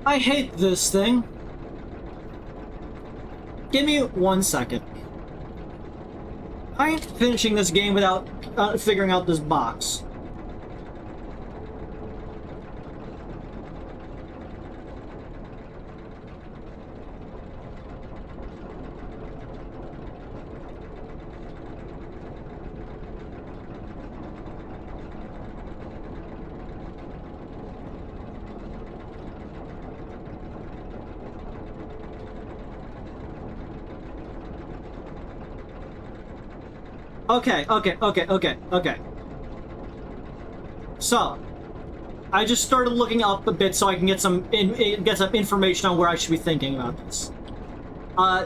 I hate this thing. Give me 1 second. I ain't finishing this game without figuring out this box. Okay. So, I just started looking up a bit so I can get some information on where I should be thinking about this.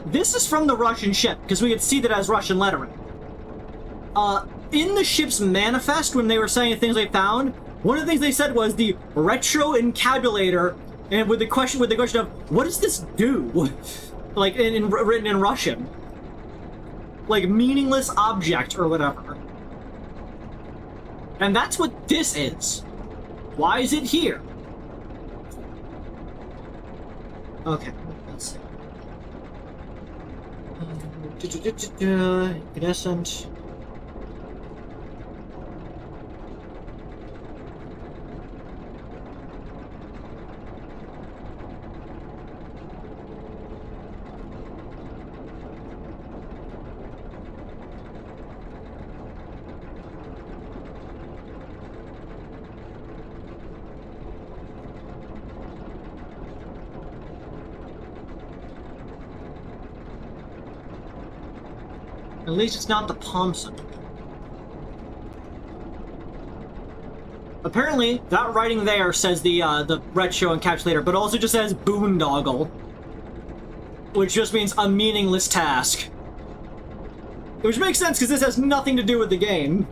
This is from the Russian ship, because we could see that as Russian lettering. In the ship's manifest, when they were saying things they found, one of the things they said was the retro encabulator, and with the question of what does this do, like written in Russian, like meaningless object or whatever. And that's what this is. Why is it here? Okay, let's see. Incandescent. At least it's not the Thompson. Apparently, that writing there says the retro encapsulator, but also just says boondoggle, which just means a meaningless task. Which makes sense because this has nothing to do with the game.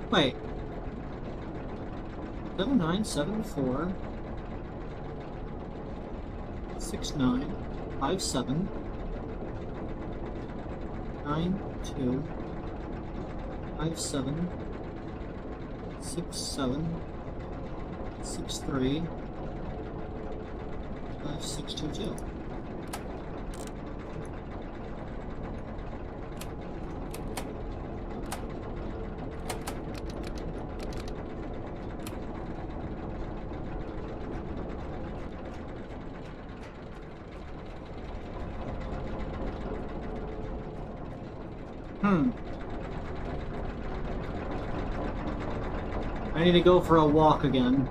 Wait. 7974 6957 92 57 67 63 5622. I need to go for a walk again.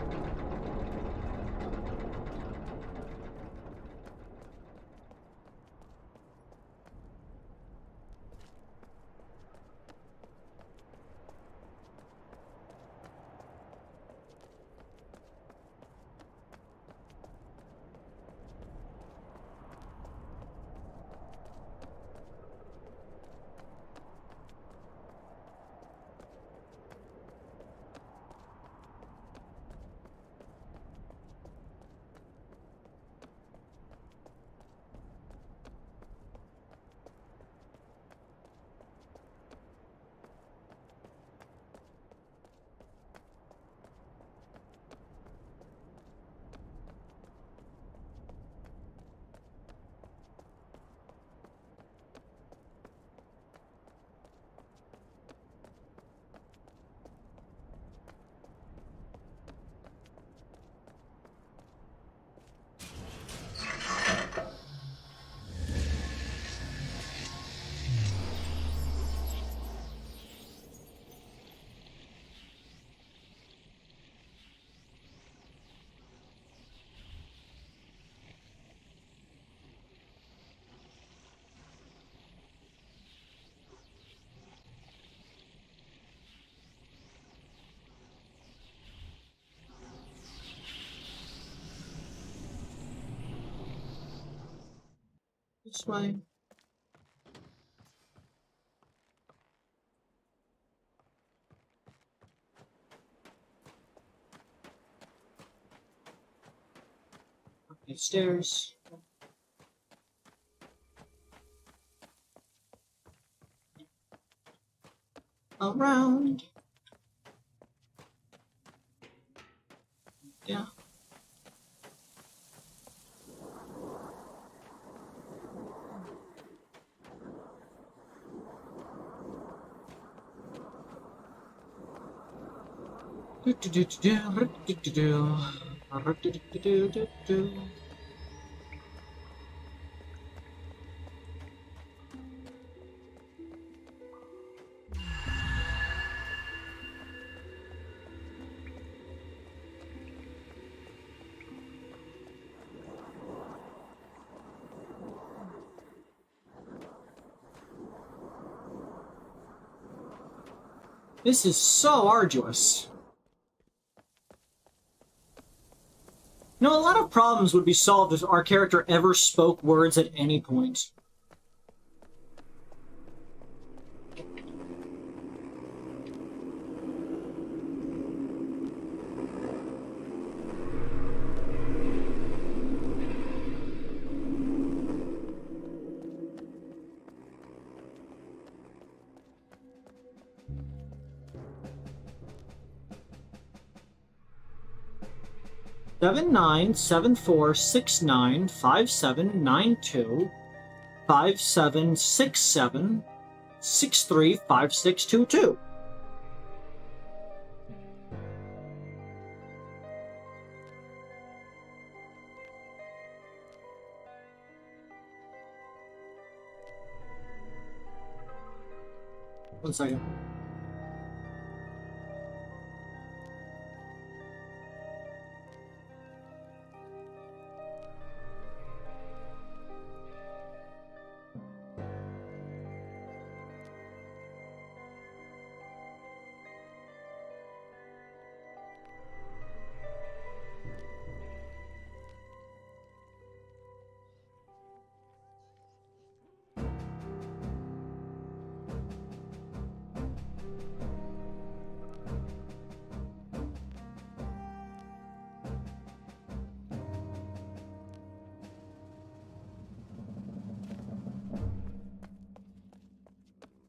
This way. Okay, stairs. Around. Yeah. This is so arduous. You know, a lot of problems would be solved if our character ever spoke words at any point. Seven 9746957925767635622. One second.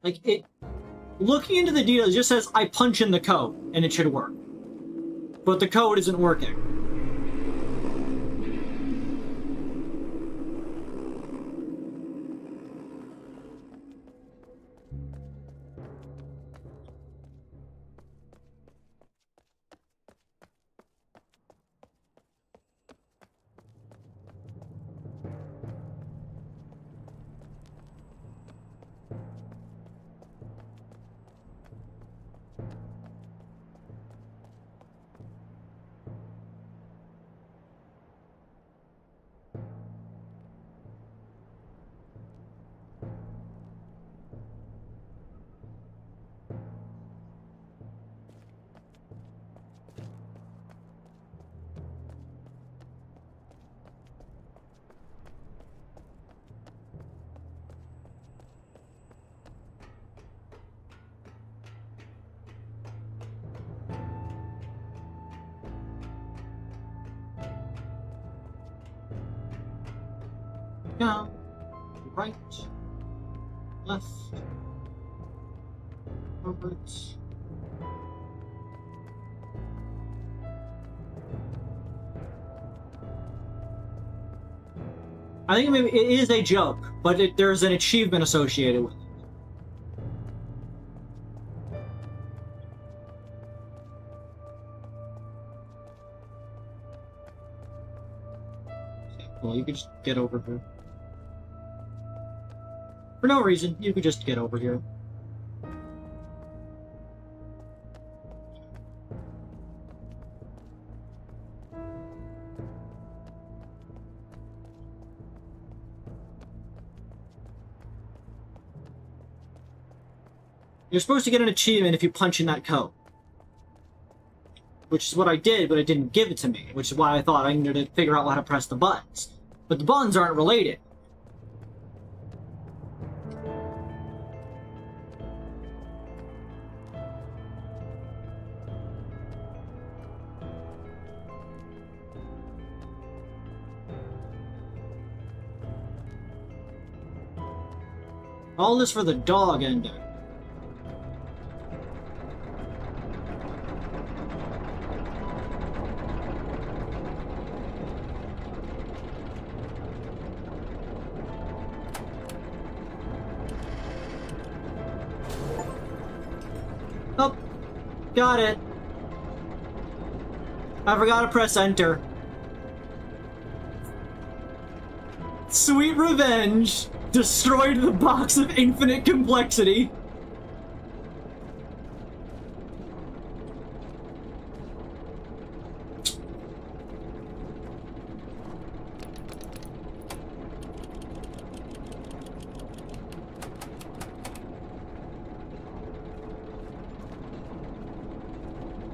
Like, it... Looking into the details, it just says, I punch in the code, and it should work. But the code isn't working. Down, right, left, forward. I think maybe it is a joke, but there's an achievement associated with it. Well, you could just get over here. For no reason, you could just get over here. You're supposed to get an achievement if you punch in that code. Which is what I did, but it didn't give it to me, which is why I thought I needed to figure out how to press the buttons. But the buttons aren't related. All this for the dog ending. Oh, got it. I forgot to press enter. Sweet revenge destroyed the box of infinite complexity.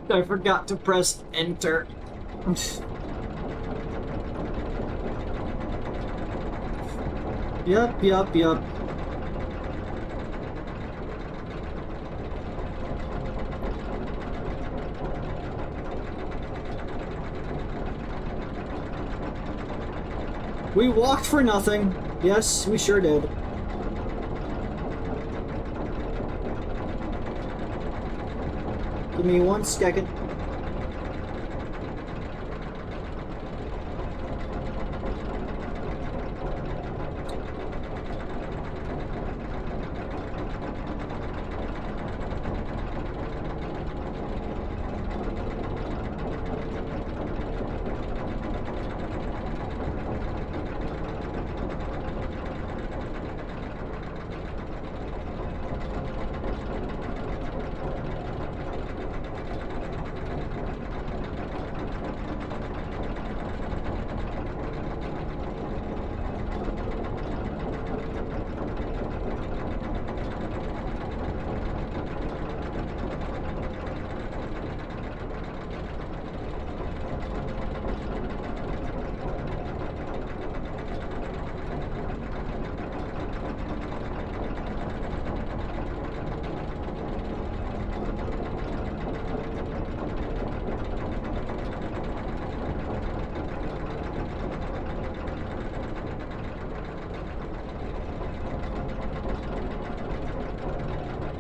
I forgot to press enter. Yup. We walked for nothing. Yes, we sure did. Give me 1 second.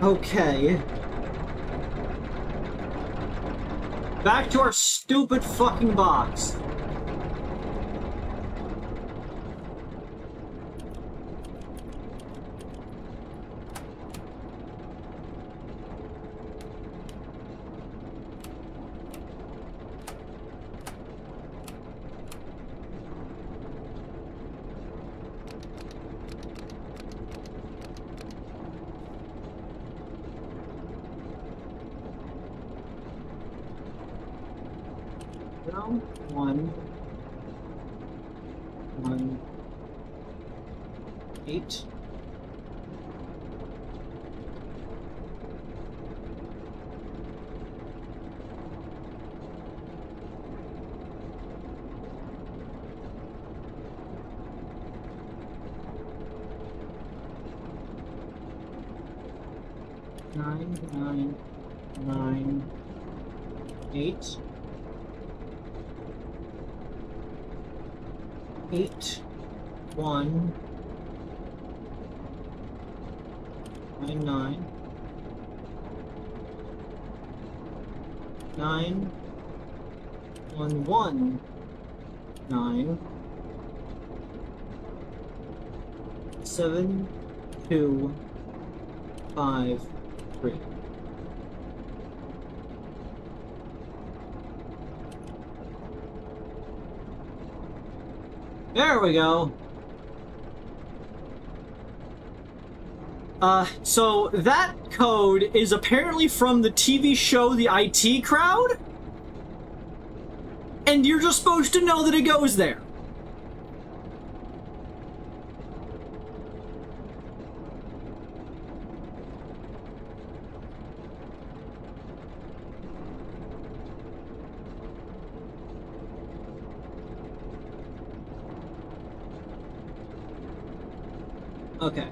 Okay. Back to our stupid fucking box. Round 1, 8. Nine, 8. 8, 1, 9, 9, 1, 1, 9, 7, 2, 5, 3. There we go. So that code is apparently from the TV show The IT Crowd? And you're just supposed to know that it goes there. Okay.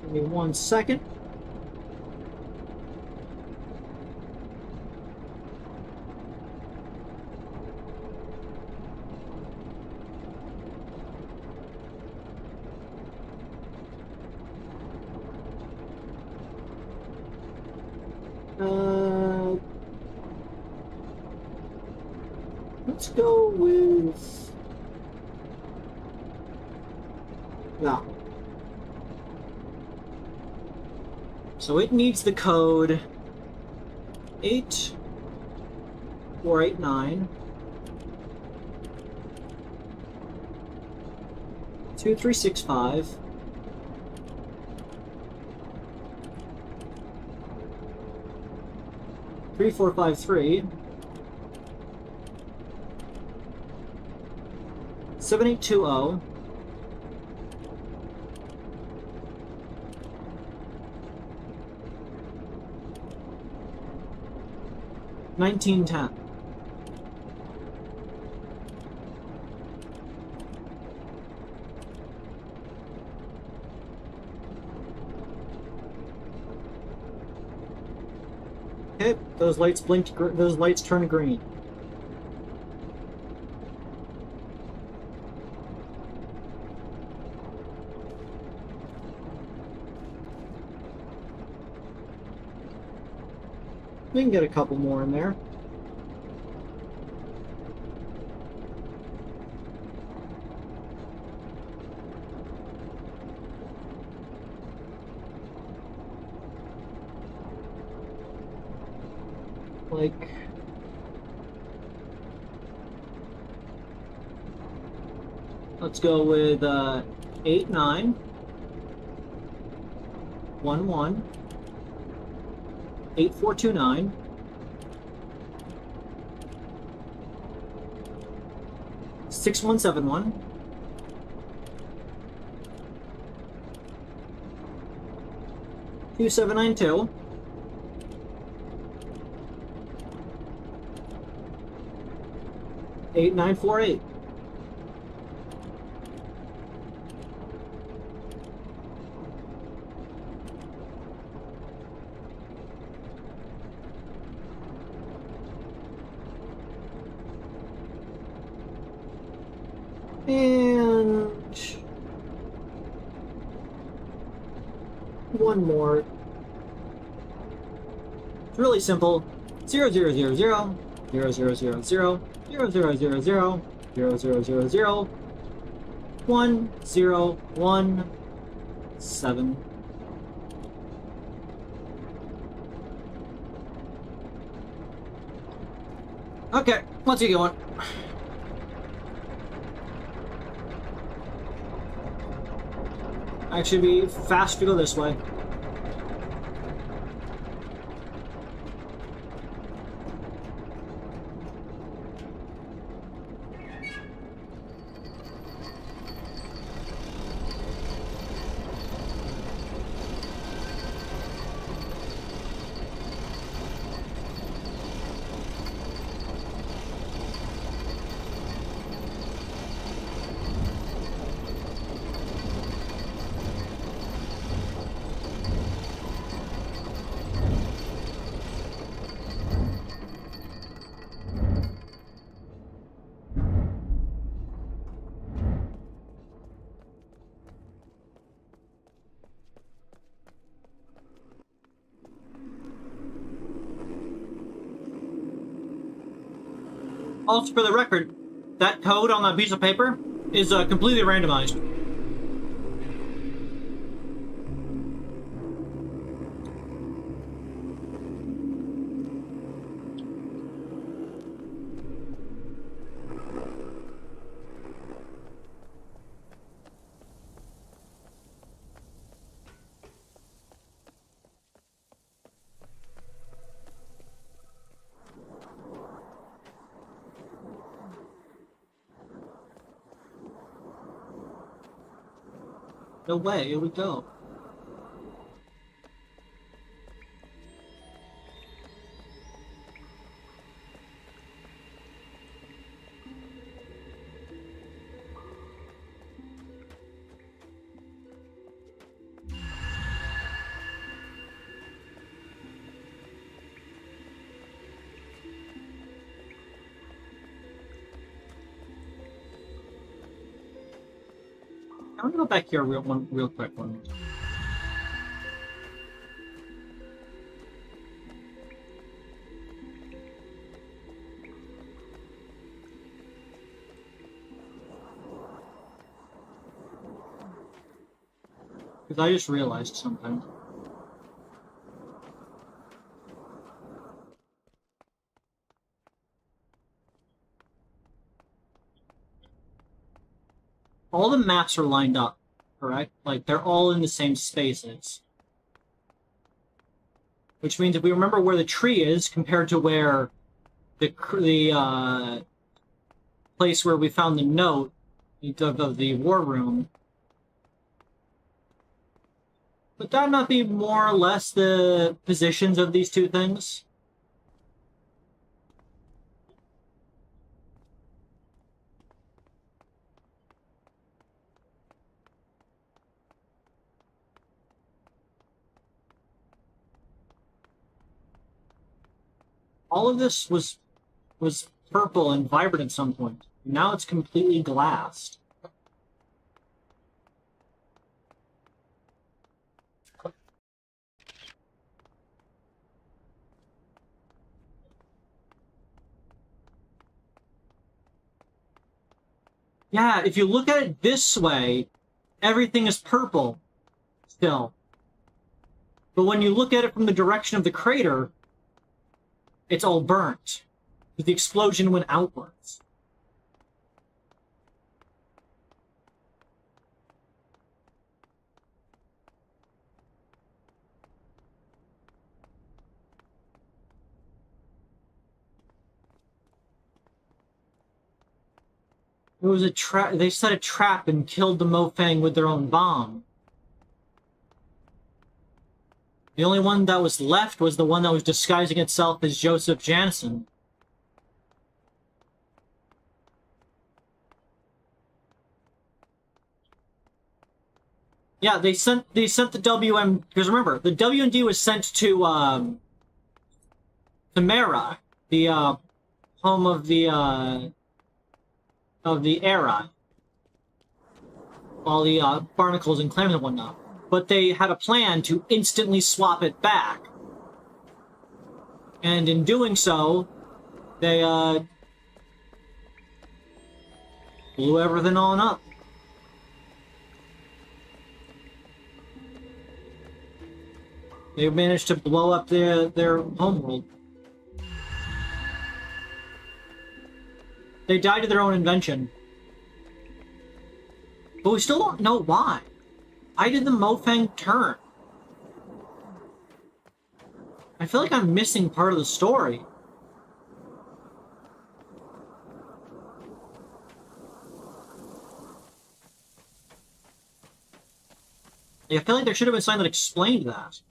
Give me 1 second. Let's go with... No. So it needs the code 8489 2365 3453 7820 1910. Okay, those lights blinked. Those lights turned green. We can get a couple more in there. Like... Let's go with 89 11 8429 6171 2792 8948. And one more. It's really simple. 0000 0000 0000 0000 0000 1017. Okay, let's get going. Actually, be fast to go this way. Also, for the record, that code on that piece of paper is completely randomized. No way, here we go. I'm gonna go back here real quick. Because I just realized something. All the maps are lined up, correct? Like, they're all in the same spaces. Which means if we remember where the tree is compared to where the place where we found the note of the war room, would that not be more or less the positions of these two things? All of this was purple and vibrant at some point. Now it's completely glassed. Yeah, if you look at it this way, everything is purple still. But when you look at it from the direction of the crater, it's all burnt. Because the explosion went outwards. It was a trap. They set a trap and killed the Mofang with their own bomb. The only one that was left was the one that was disguising itself as Joseph Jansen. Yeah, they sent the WM, because remember, the WMD was sent to Mara, the home of the era, all the barnacles and clams and whatnot. But they had a plan to instantly swap it back, and in doing so, they blew everything on up. They managed to blow up their homeworld. They died of their own invention. But we still don't know why. Why did the Mofang turn? I feel like I'm missing part of the story. I feel like there should have been something that explained that.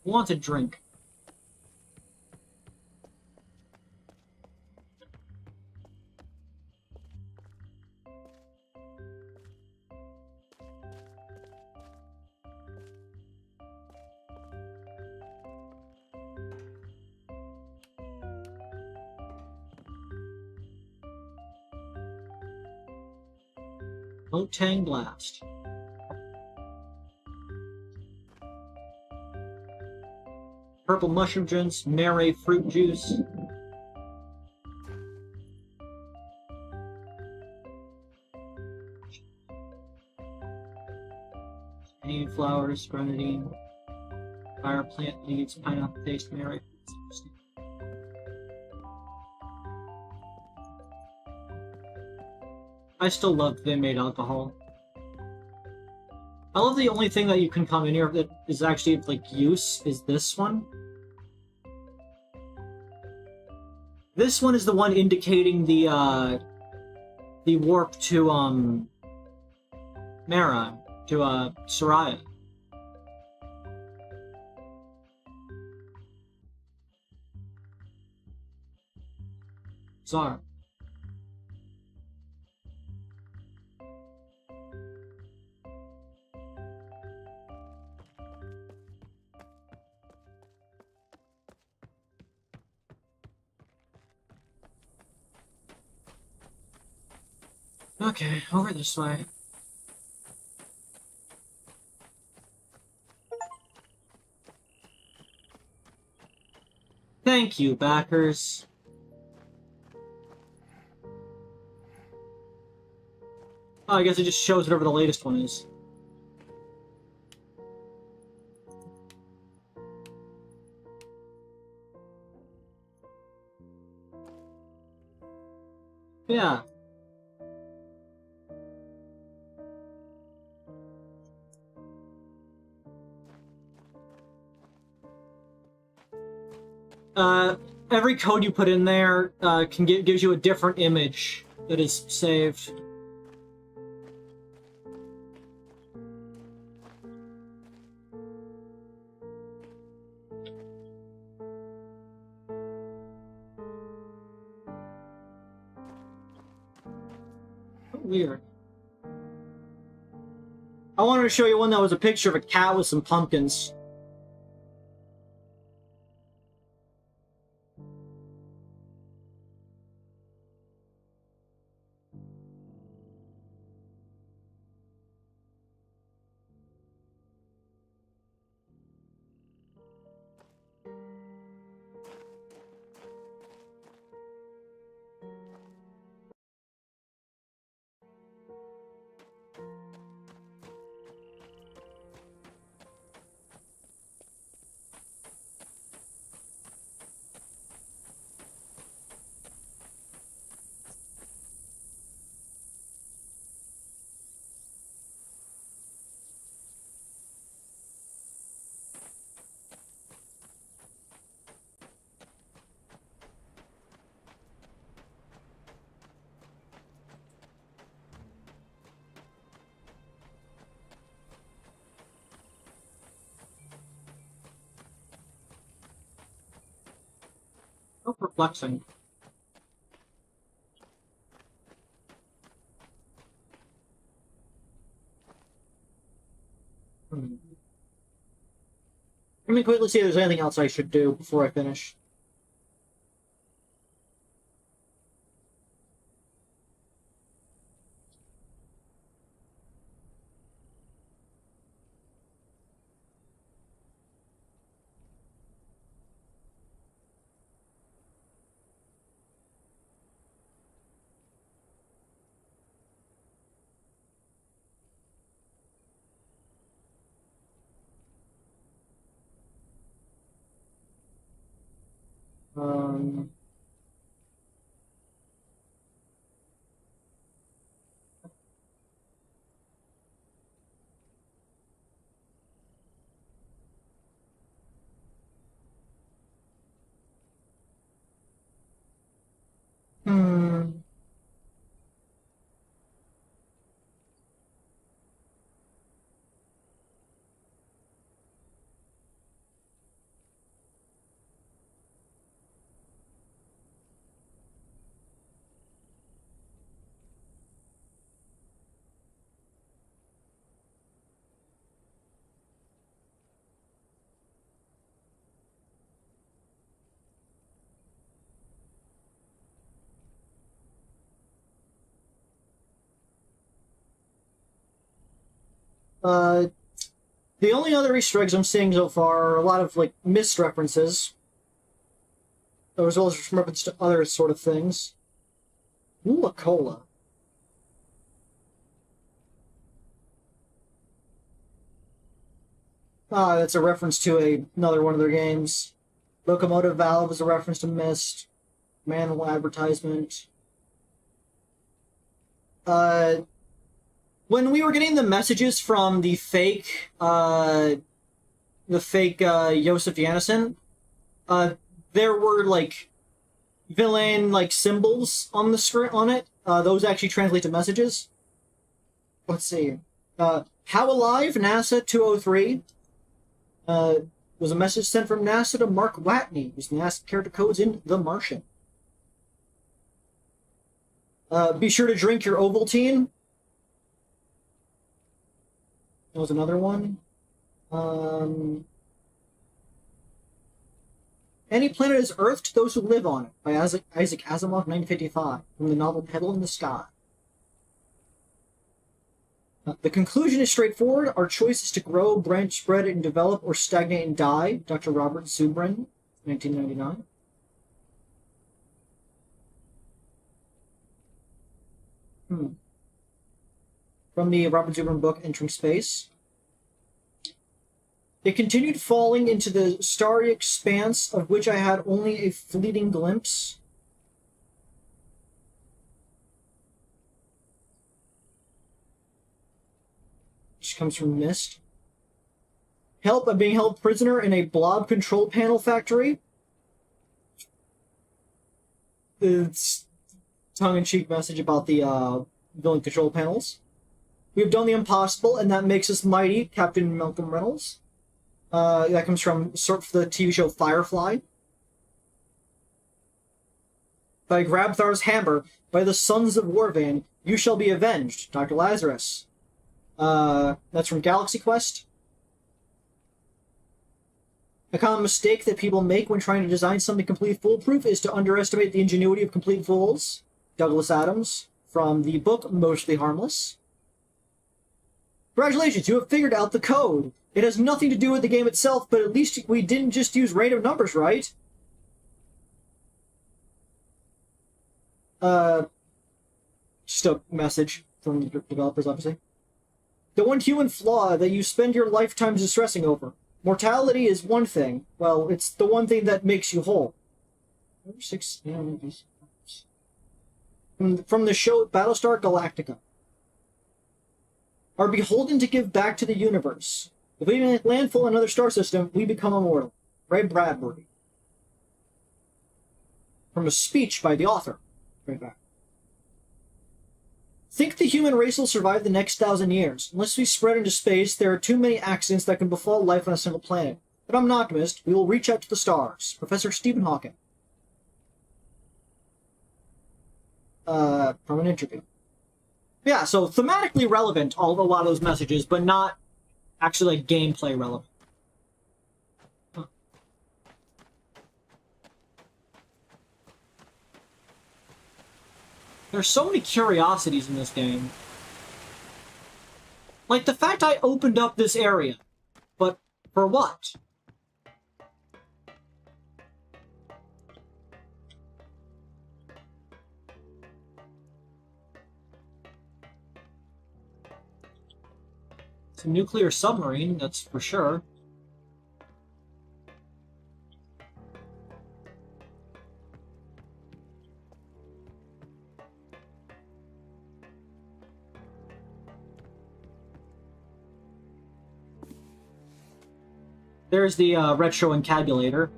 Want a drink. Motang Blast. Purple mushroom juice, Mare fruit juice. Cane flowers, grenadine, fire plant leaves, pineapple paste, Mare. I still love that they made alcohol. I love the only thing that you can come in here that is actually like use is this one. This one is the one indicating the warp to Mara, to Soraya. Zara. Okay, over this way. Thank you, backers. Oh, I guess it just shows whatever the latest one is. Yeah. Every code you put in there gives you a different image that is saved. Weird. I wanted to show you one that was a picture of a cat with some pumpkins. So perplexing. Let me quickly see if there's anything else I should do before I finish. Um... Hmm. The only other Easter eggs I'm seeing so far are a lot of, like, missed references, as well as references to other sort of things. Ooh, a cola. Ah, that's a reference to another one of their games. Locomotive Valve is a reference to Myst. Manual advertisement. When we were getting the messages from the fake Josef Janison, there were, like, villain, like, symbols on the screen, on it. Those actually translate to messages. Let's see. How Alive, NASA 203, was a message sent from NASA to Mark Watney, using NASA character codes in The Martian. Be sure to drink your Ovaltine. That was another one. Any planet is Earth to those who live on it, by Isaac Asimov, 1955, from the novel Pebble in the Sky. The conclusion is straightforward. Our choice is to grow, branch, spread, and develop, or stagnate and die. Dr. Robert Zubrin, 1999. From the Robert Zubrin book, Entering Space. It continued falling into the starry expanse of which I had only a fleeting glimpse. Which comes from Mist. Help, I'm being held prisoner in a blob control panel factory. It's tongue-in-cheek message about the villain control panels. We have done the impossible, and that makes us mighty, Captain Malcolm Reynolds. That comes from the TV show Firefly. By Grabthar's hammer, by the sons of Warvan, you shall be avenged, Dr. Lazarus. That's from Galaxy Quest. A common mistake that people make when trying to design something completely foolproof is to underestimate the ingenuity of complete fools. Douglas Adams, from the book Mostly Harmless. Congratulations, you have figured out the code. It has nothing to do with the game itself, but at least we didn't just use random numbers, right? Just a message from the developers, obviously. The one human flaw that you spend your lifetime distressing over. Mortality is one thing. Well, it's the one thing that makes you whole. From the show Battlestar Galactica. Are beholden to give back to the universe. If we make landfall in another star system, we become immortal. Ray Bradbury. From a speech by the author. Right back. Think the human race will survive the next 1,000 years. Unless we spread into space, there are too many accidents that can befall life on a single planet. But I'm an optimist. We will reach out to the stars. Professor Stephen Hawking. From an interview. Yeah, so thematically relevant, a lot of those messages, but not actually like gameplay relevant. Huh. There's so many curiosities in this game. Like the fact I opened up this area, but for what? It's a nuclear submarine, that's for sure. There's the retro encabulator.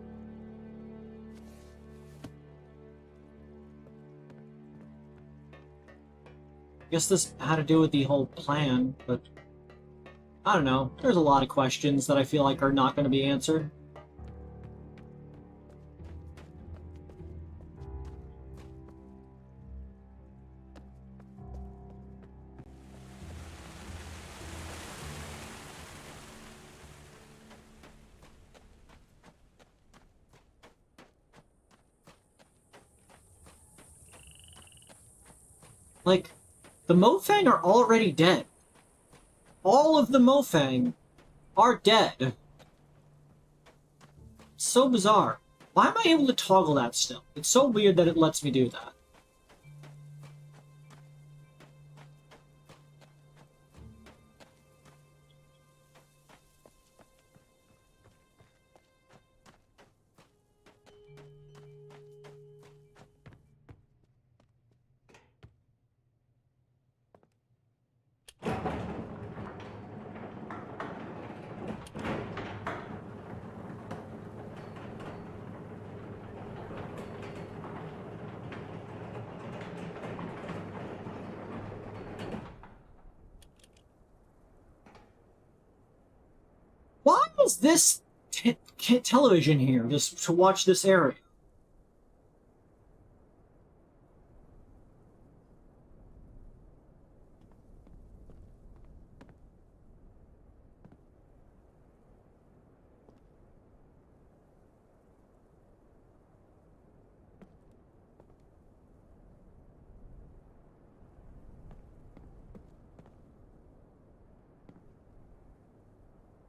I guess this had to do with the whole plan, but I don't know. There's a lot of questions that I feel like are not going to be answered. Like, the Mofang are already dead. All of the Mofang are dead. It's so bizarre. Why am I able to toggle that still? It's so weird that it lets me do that. Why is this television here, just to watch this area?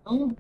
Oh.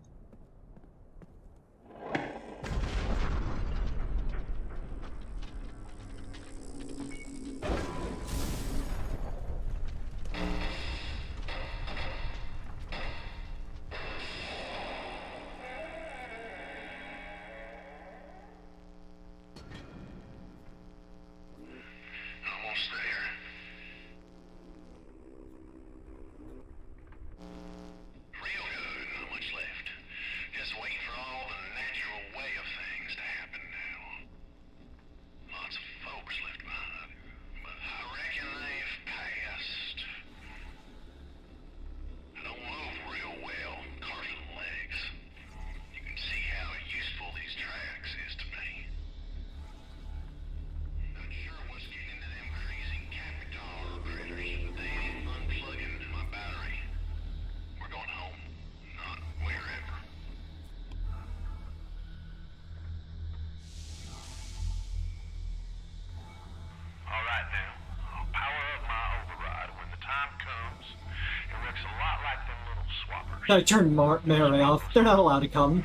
I turned Mary off. They're not allowed to come.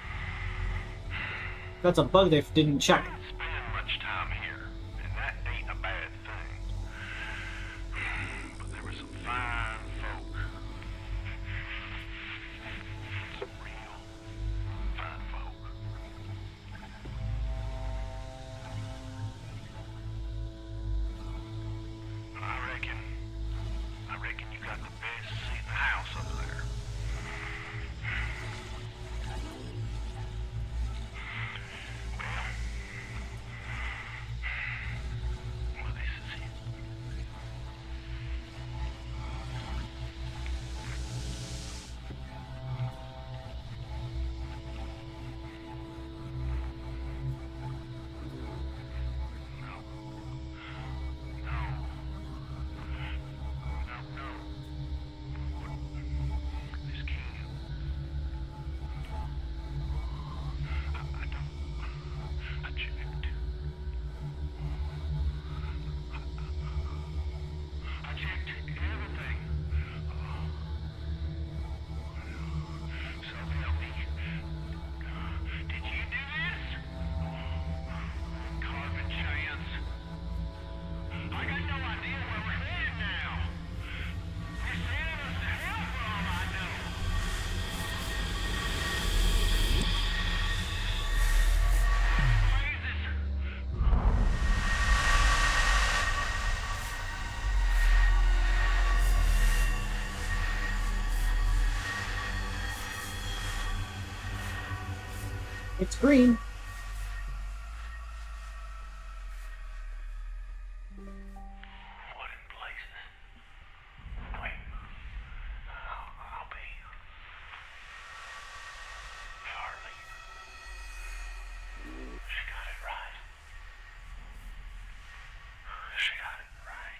That's a bug they didn't check. Spend much time here, and that ain't a bad thing. But there were some fine folk. Some real fine folk. I reckon you got the best seat in the house up there. Well, this is it. No. This can't. I don't. I checked. I checked everything. So help me. Did you do this? Carving chance. I got no idea where we're headed now. You're sending us to hell for all I know. It's green. What in places? Wait. I'll be. Charlie. She got it right. She got it right.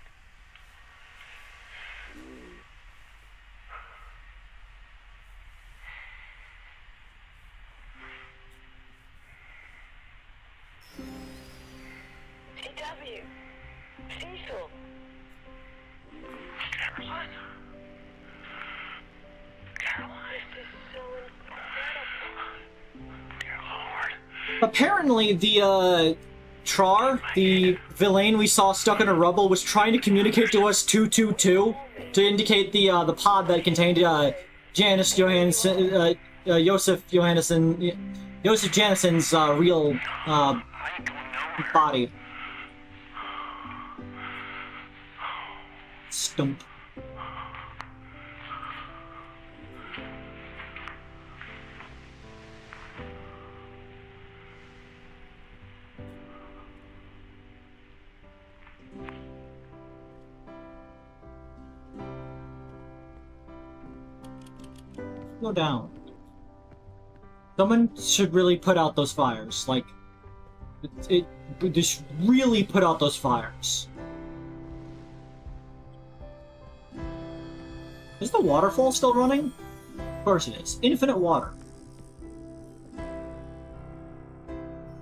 CW. Cecil. Caroline. Caroline. This is so incredible. Dear Lord. Apparently, the Trar, the villain we saw stuck in a rubble, was trying to communicate to us 222 to indicate the pod that contained Janice Johansson, Joseph Janisson's real I ain't going nowhere. body. Stump. Go down. Someone should really put out those fires. Like, they should really put out those fires. Is the waterfall still running? Of course it is. Infinite water.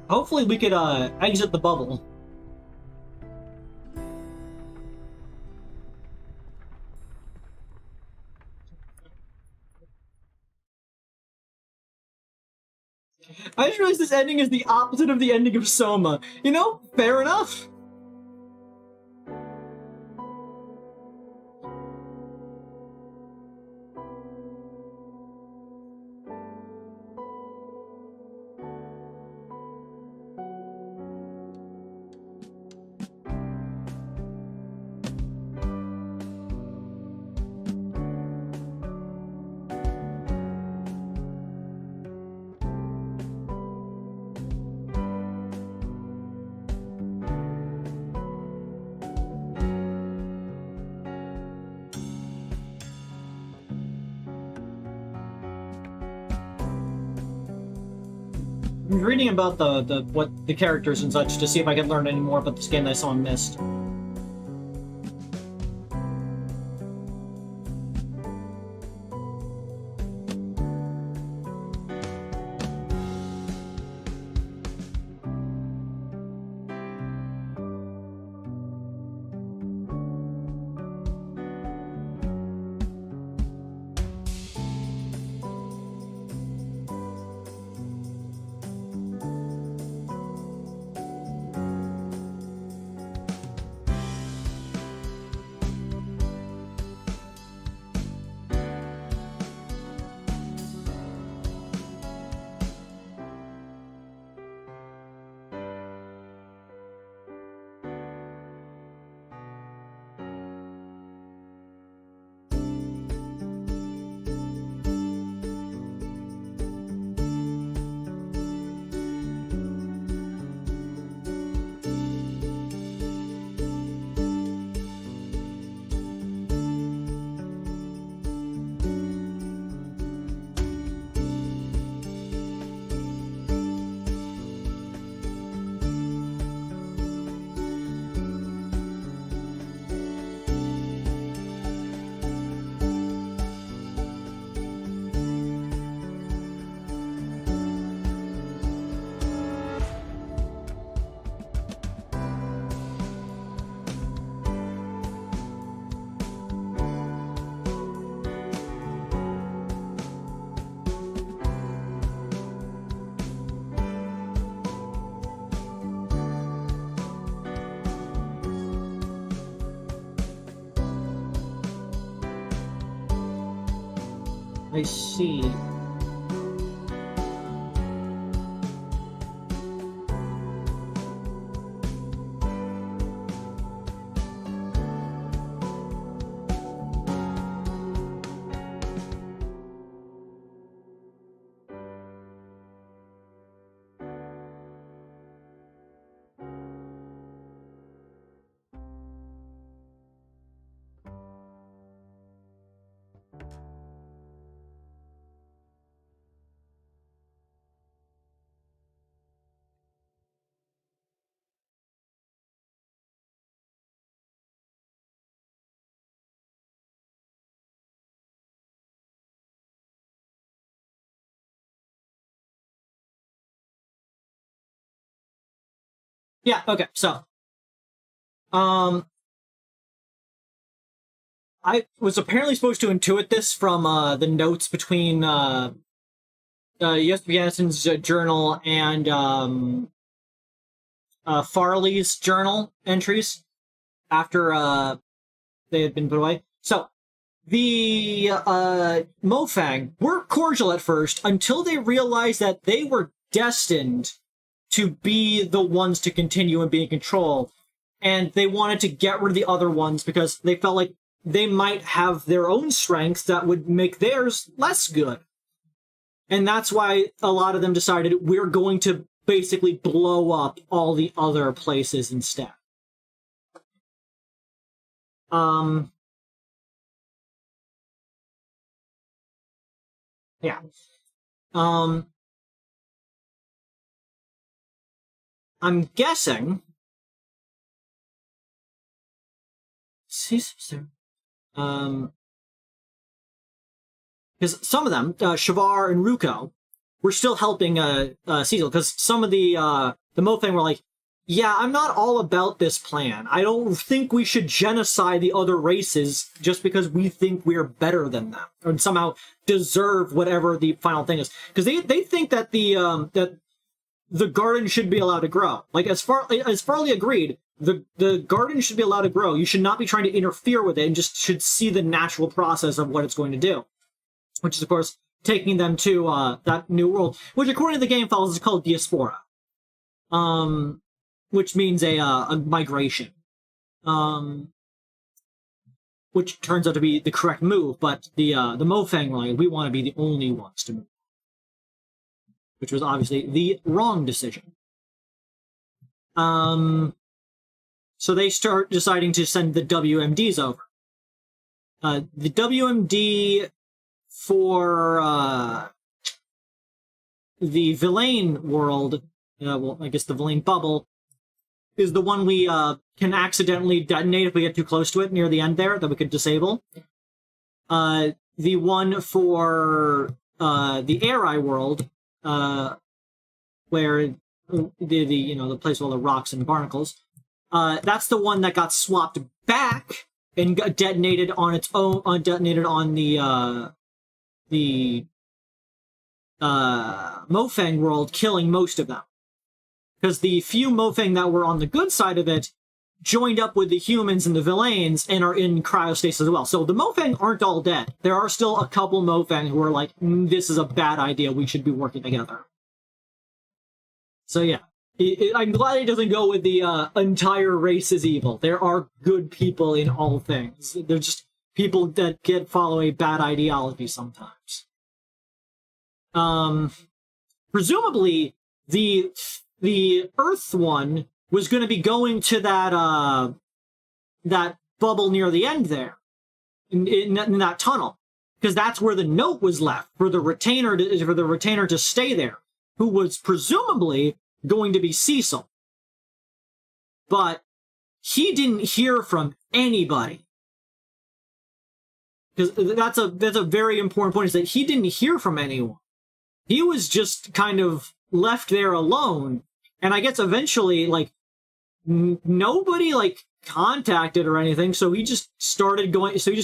Hopefully we could, exit the bubble. I just realized this ending is the opposite of the ending of Soma. You know, fair enough. I'm reading about the characters and such to see if I can learn any more about this game that someone missed. I see. Yeah, okay, so I was apparently supposed to intuit this from the notes between Yanson's journal and Farley's journal entries after they had been put away. So the Mofang were cordial at first until they realized that they were destined to be the ones to continue and be in control, and they wanted to get rid of the other ones because they felt like they might have their own strengths that would make theirs less good. And that's why a lot of them decided we're going to basically blow up all the other places instead. Yeah. I'm guessing. Because some of them, Shavar and Ruko, were still helping Cecil. Because some of the Mofang were like, yeah, I'm not all about this plan. I don't think we should genocide the other races just because we think we're better than them, or somehow deserve whatever the final thing is. Because they think that the garden should be allowed to grow. Like, as Farley agreed, the garden should be allowed to grow. You should not be trying to interfere with it and just should see the natural process of what it's going to do. Which is, of course, taking them to that new world, which, according to the game files, is called Diaspora. Which means a migration. Which turns out to be the correct move, but the Mofang were like, we want to be the only ones to move. Which was obviously the wrong decision. So they start deciding to send the WMDs over. The WMD for the Villain world, well, I guess the Villain bubble, is the one we can accidentally detonate if we get too close to it near the end there, that we could disable. The one for the Air-Eye world, where the place with all the rocks and barnacles, that's the one that got swapped back and got detonated on its own, detonated on the Mofang world, killing most of them. Because the few Mofang that were on the good side of it joined up with the humans and the Villains and are in cryostasis as well. So the Mofang aren't all dead. There are still a couple Mofang who are like, this is a bad idea, we should be working together. So yeah, I'm glad it doesn't go with the entire race is evil. There are good people in all things. They're just people that follow a bad ideology sometimes. Presumably, the Earth one was going to be going to that that bubble near the end there, in that tunnel, because that's where the note was left for the retainer to stay there, who was presumably going to be Cecil. But he didn't hear from anybody. Because that's a very important point, is that he didn't hear from anyone. He was just kind of left there alone. And I guess eventually, like, nobody, like, contacted or anything, so he just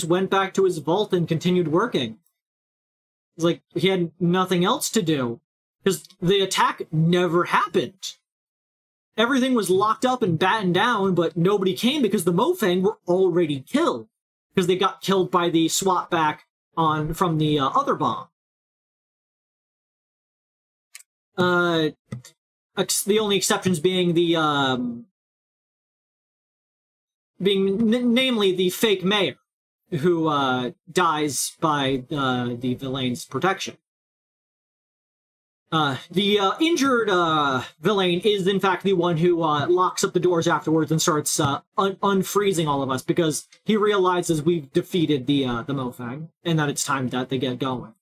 went back to his vault and continued working. It's like, he had nothing else to do. Because the attack never happened. Everything was locked up and battened down, but nobody came because the Mofang were already killed. Because they got killed by the swap back from the other bomb. The only exceptions being namely the fake mayor, who dies by the villain's protection. The injured villain is, in fact, the one who locks up the doors afterwards and starts unfreezing all of us because he realizes we've defeated the Mofang and that it's time that they get going.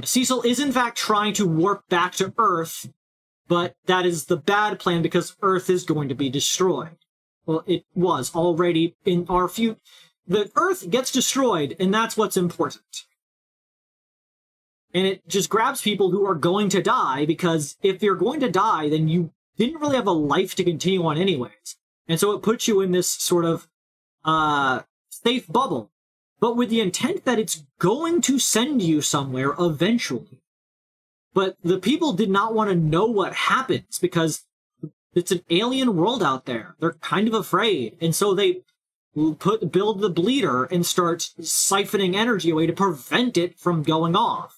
Cecil is, in fact, trying to warp back to Earth, but that is the bad plan because Earth is going to be destroyed. Well, it was already in our future. The Earth gets destroyed, and that's what's important. And it just grabs people who are going to die, because if you're going to die, then you didn't really have a life to continue on anyways. And so it puts you in this sort of safe bubble, but with the intent that it's going to send you somewhere eventually. But the people did not want to know what happens, because it's an alien world out there. They're kind of afraid. And so they build the bleeder and start siphoning energy away to prevent it from going off.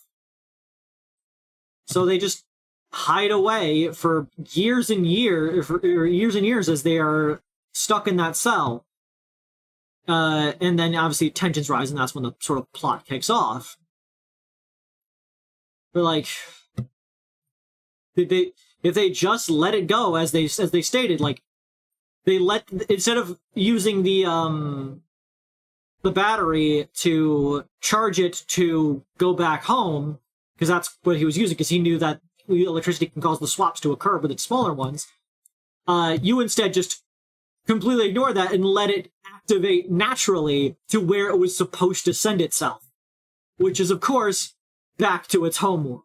So they just hide away for years and years as they are stuck in that cell. And then obviously tensions rise, and that's when the sort of plot kicks off. But like, if they just let it go, as they stated, like instead of using the battery to charge it to go back home, because that's what he was using, because he knew that electricity can cause the swaps to occur with its smaller ones. You instead just completely ignore that and let it activate naturally to where it was supposed to send itself, which is, of course, back to its home world.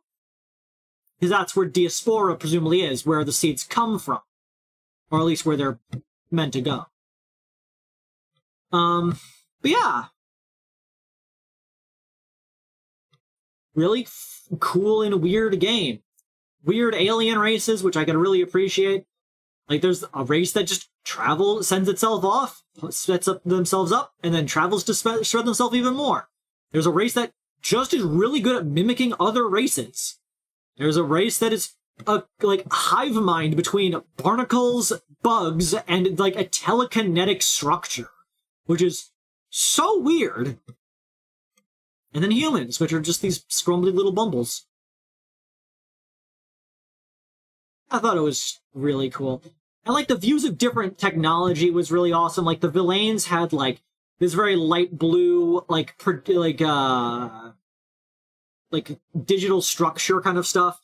Because that's where Diaspora presumably is, where the seeds come from, or at least where they're meant to go. But yeah. Really cool and weird game. Weird alien races, which I can really appreciate. Like, there's a race that just sends itself off, sets themselves up, and then travels to shred themselves even more. There's a race that just is really good at mimicking other races. There's a race that is a hive mind between barnacles, bugs, and like a telekinetic structure, which is so weird. And then humans, which are just these scrumbly little bumbles. I thought it was really cool. And like the views of different technology was really awesome. Like the villains had like this very light blue, like digital structure kind of stuff.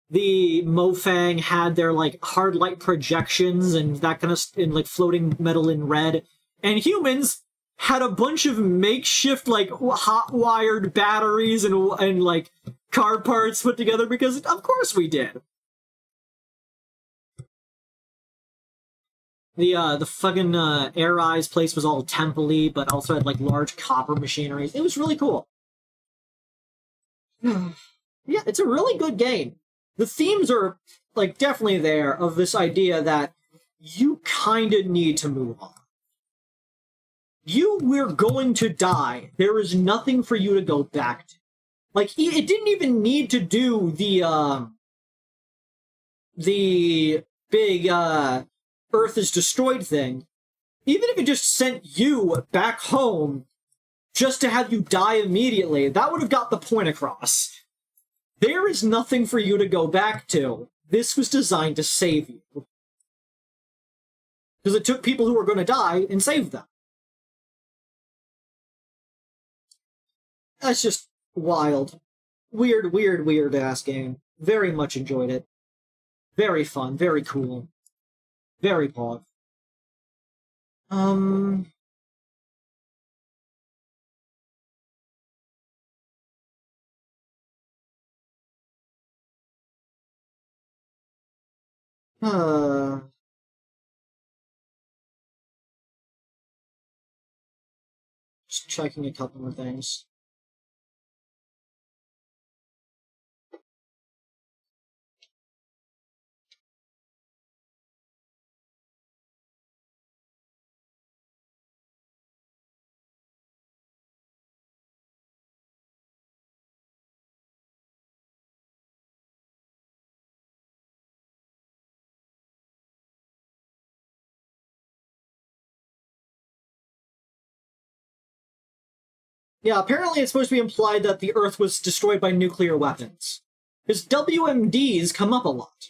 The Mofang had their like hard light projections and that kind of and like floating metal in red. And humans had a bunch of makeshift like hot wired batteries and like car parts put together, because of course we did. The fucking Air Eyes place was all temple-y, but also had like large copper machineries. It was really cool. Yeah, it's a really good game. The themes are like definitely there, of this idea that you kind of need to move on. You were going to die. There is nothing for you to go back to. Like, it didn't even need to do the big Earth is destroyed thing. Even if it just sent you back home just to have you die immediately, that would have got the point across. There is nothing for you to go back to. This was designed to save you. Because it took people who were going to die and saved them. That's just wild. Weird ass game. Very much enjoyed it. Very fun, very cool. Very pog. Just checking a couple more things. Yeah, apparently it's supposed to be implied that the Earth was destroyed by nuclear weapons. Because WMDs come up a lot.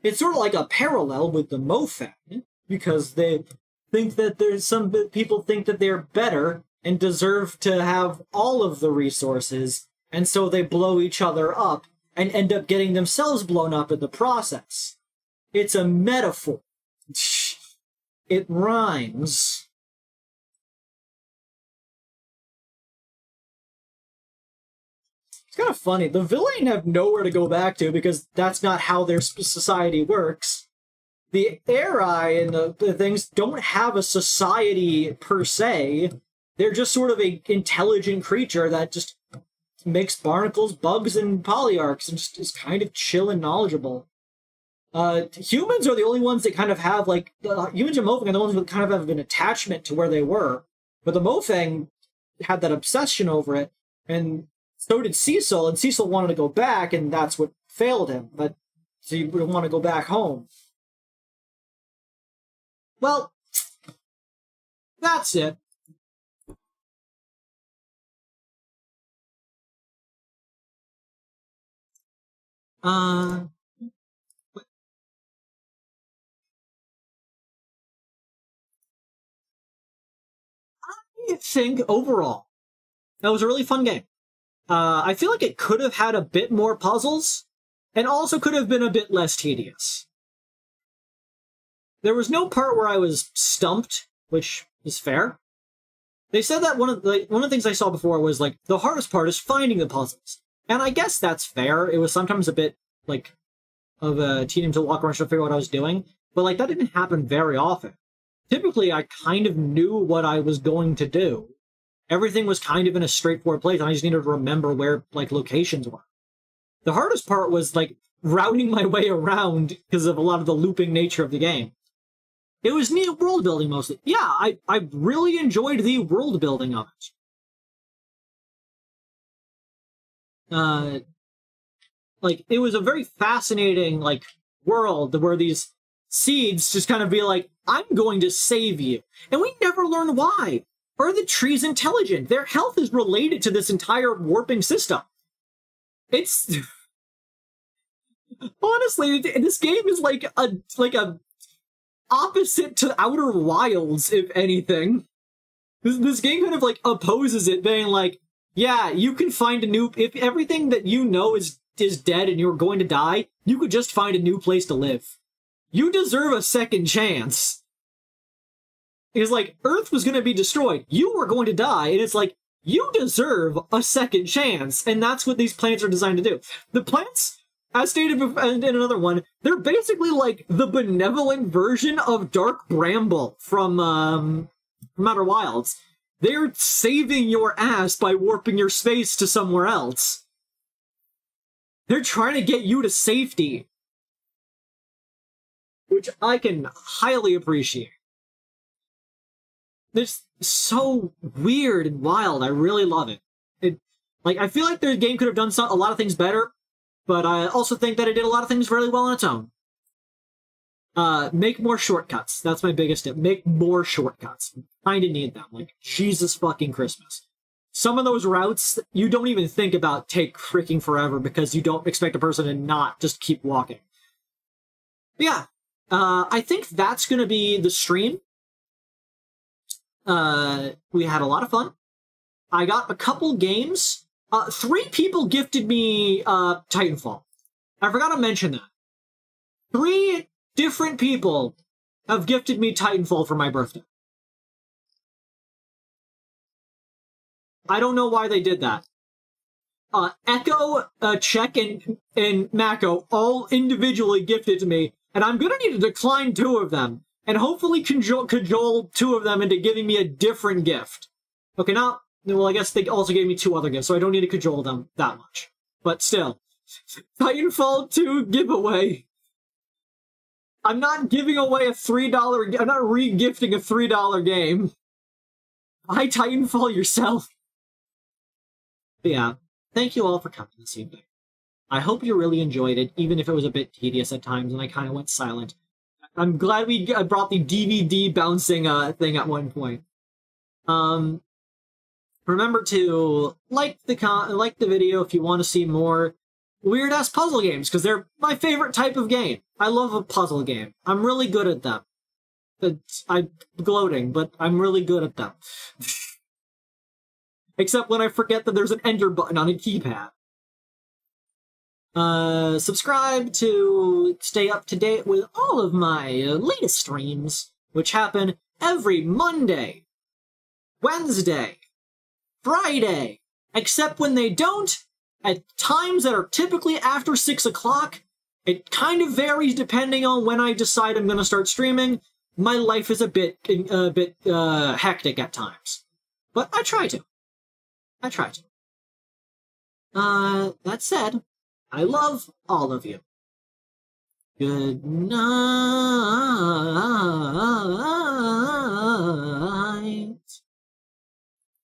It's sort of like a parallel with the Mofang, because they think that there's some people think that they're better and deserve to have all of the resources, and so they blow each other up and end up getting themselves blown up in the process. It's a metaphor. It rhymes. It's kind of funny. The villain have nowhere to go back to because that's not how their society works. The Eri and the things don't have a society per se. They're just sort of a intelligent creature that just makes barnacles, bugs, and polyarchs and just is kind of chill and knowledgeable. Humans are the only ones that kind of have, like, humans and Mofang are the ones that kind of have an attachment to where they were. But the Mofang had that obsession over it, and so did Cecil, and Cecil wanted to go back, and that's what failed him. But so he would want to go back home. Well, that's it. I think overall, that was a really fun game. I feel like it could have had a bit more puzzles, and also could have been a bit less tedious. There was no part where I was stumped, which is fair. They said that one of the things I saw before was, like, the hardest part is finding the puzzles. And I guess that's fair. It was sometimes a bit, like, of a tedium to walk around to figure out what I was doing. But, like, that didn't happen very often. Typically, I kind of knew what I was going to do. Everything was kind of in a straightforward place, and I just needed to remember where, like, locations were. The hardest part was, like, routing my way around because of a lot of the looping nature of the game. It was neat world building mostly. Yeah, I really enjoyed the world building of it. Like, it was a very fascinating, like, world where these seeds just kind of be like, I'm going to save you. And we never learn why. Are the trees intelligent? Their health is related to this entire warping system. It's... Honestly, this game is like a opposite to Outer Wilds, if anything. This game kind of, like, opposes it, being like, yeah, you can find a new... If everything that you know is dead and you're going to die, you could just find a new place to live. You deserve a second chance. It's like, Earth was going to be destroyed. You were going to die, and it's like, you deserve a second chance. And that's what these plants are designed to do. The plants, as stated in another one, they're basically like the benevolent version of Dark Bramble from Outer Wilds. They're saving your ass by warping your space to somewhere else. They're trying to get you to safety. Which I can highly appreciate. It's so weird and wild. I really love it. I feel like the game could have done a lot of things better, but I also think that it did a lot of things really well on its own. Make more shortcuts. That's my biggest tip. Make more shortcuts. Kinda need them. Like, Jesus fucking Christmas. Some of those routes you don't even think about take freaking forever because you don't expect a person to not just keep walking. But yeah. I think that's gonna be the stream. We had a lot of fun. I got a couple games. 3 people gifted me Titanfall. I forgot to mention that. 3 different people have gifted me Titanfall for my birthday. I don't know why they did that. Echo, Czech, and Mako all individually gifted to me, and I'm gonna need to decline 2 of them. And hopefully cajole 2 of them into giving me a different gift. Okay, now, well, I guess they also gave me 2 other gifts, so I don't need to cajole them that much. But still, Titanfall 2 giveaway. I'm not giving away a $3, I'm not re-gifting a $3 game. Buy Titanfall yourself. But yeah, thank you all for coming this evening. I hope you really enjoyed it, even if it was a bit tedious at times and I kind of went silent. I'm glad we brought the DVD bouncing thing at one point. Remember to like the video if you want to see more weird-ass puzzle games, because they're my favorite type of game. I love a puzzle game. I'm really good at them. I'm gloating, but I'm really good at them. Except when I forget that there's an enter button on a keypad. Subscribe to stay up to date with all of my latest streams, which happen every Monday, Wednesday, Friday, except when they don't, at times that are typically after 6 o'clock. It kind of varies depending on when I decide I'm going to start streaming. My life is a bit hectic at times. But I try to. That said, I love all of you. Good night.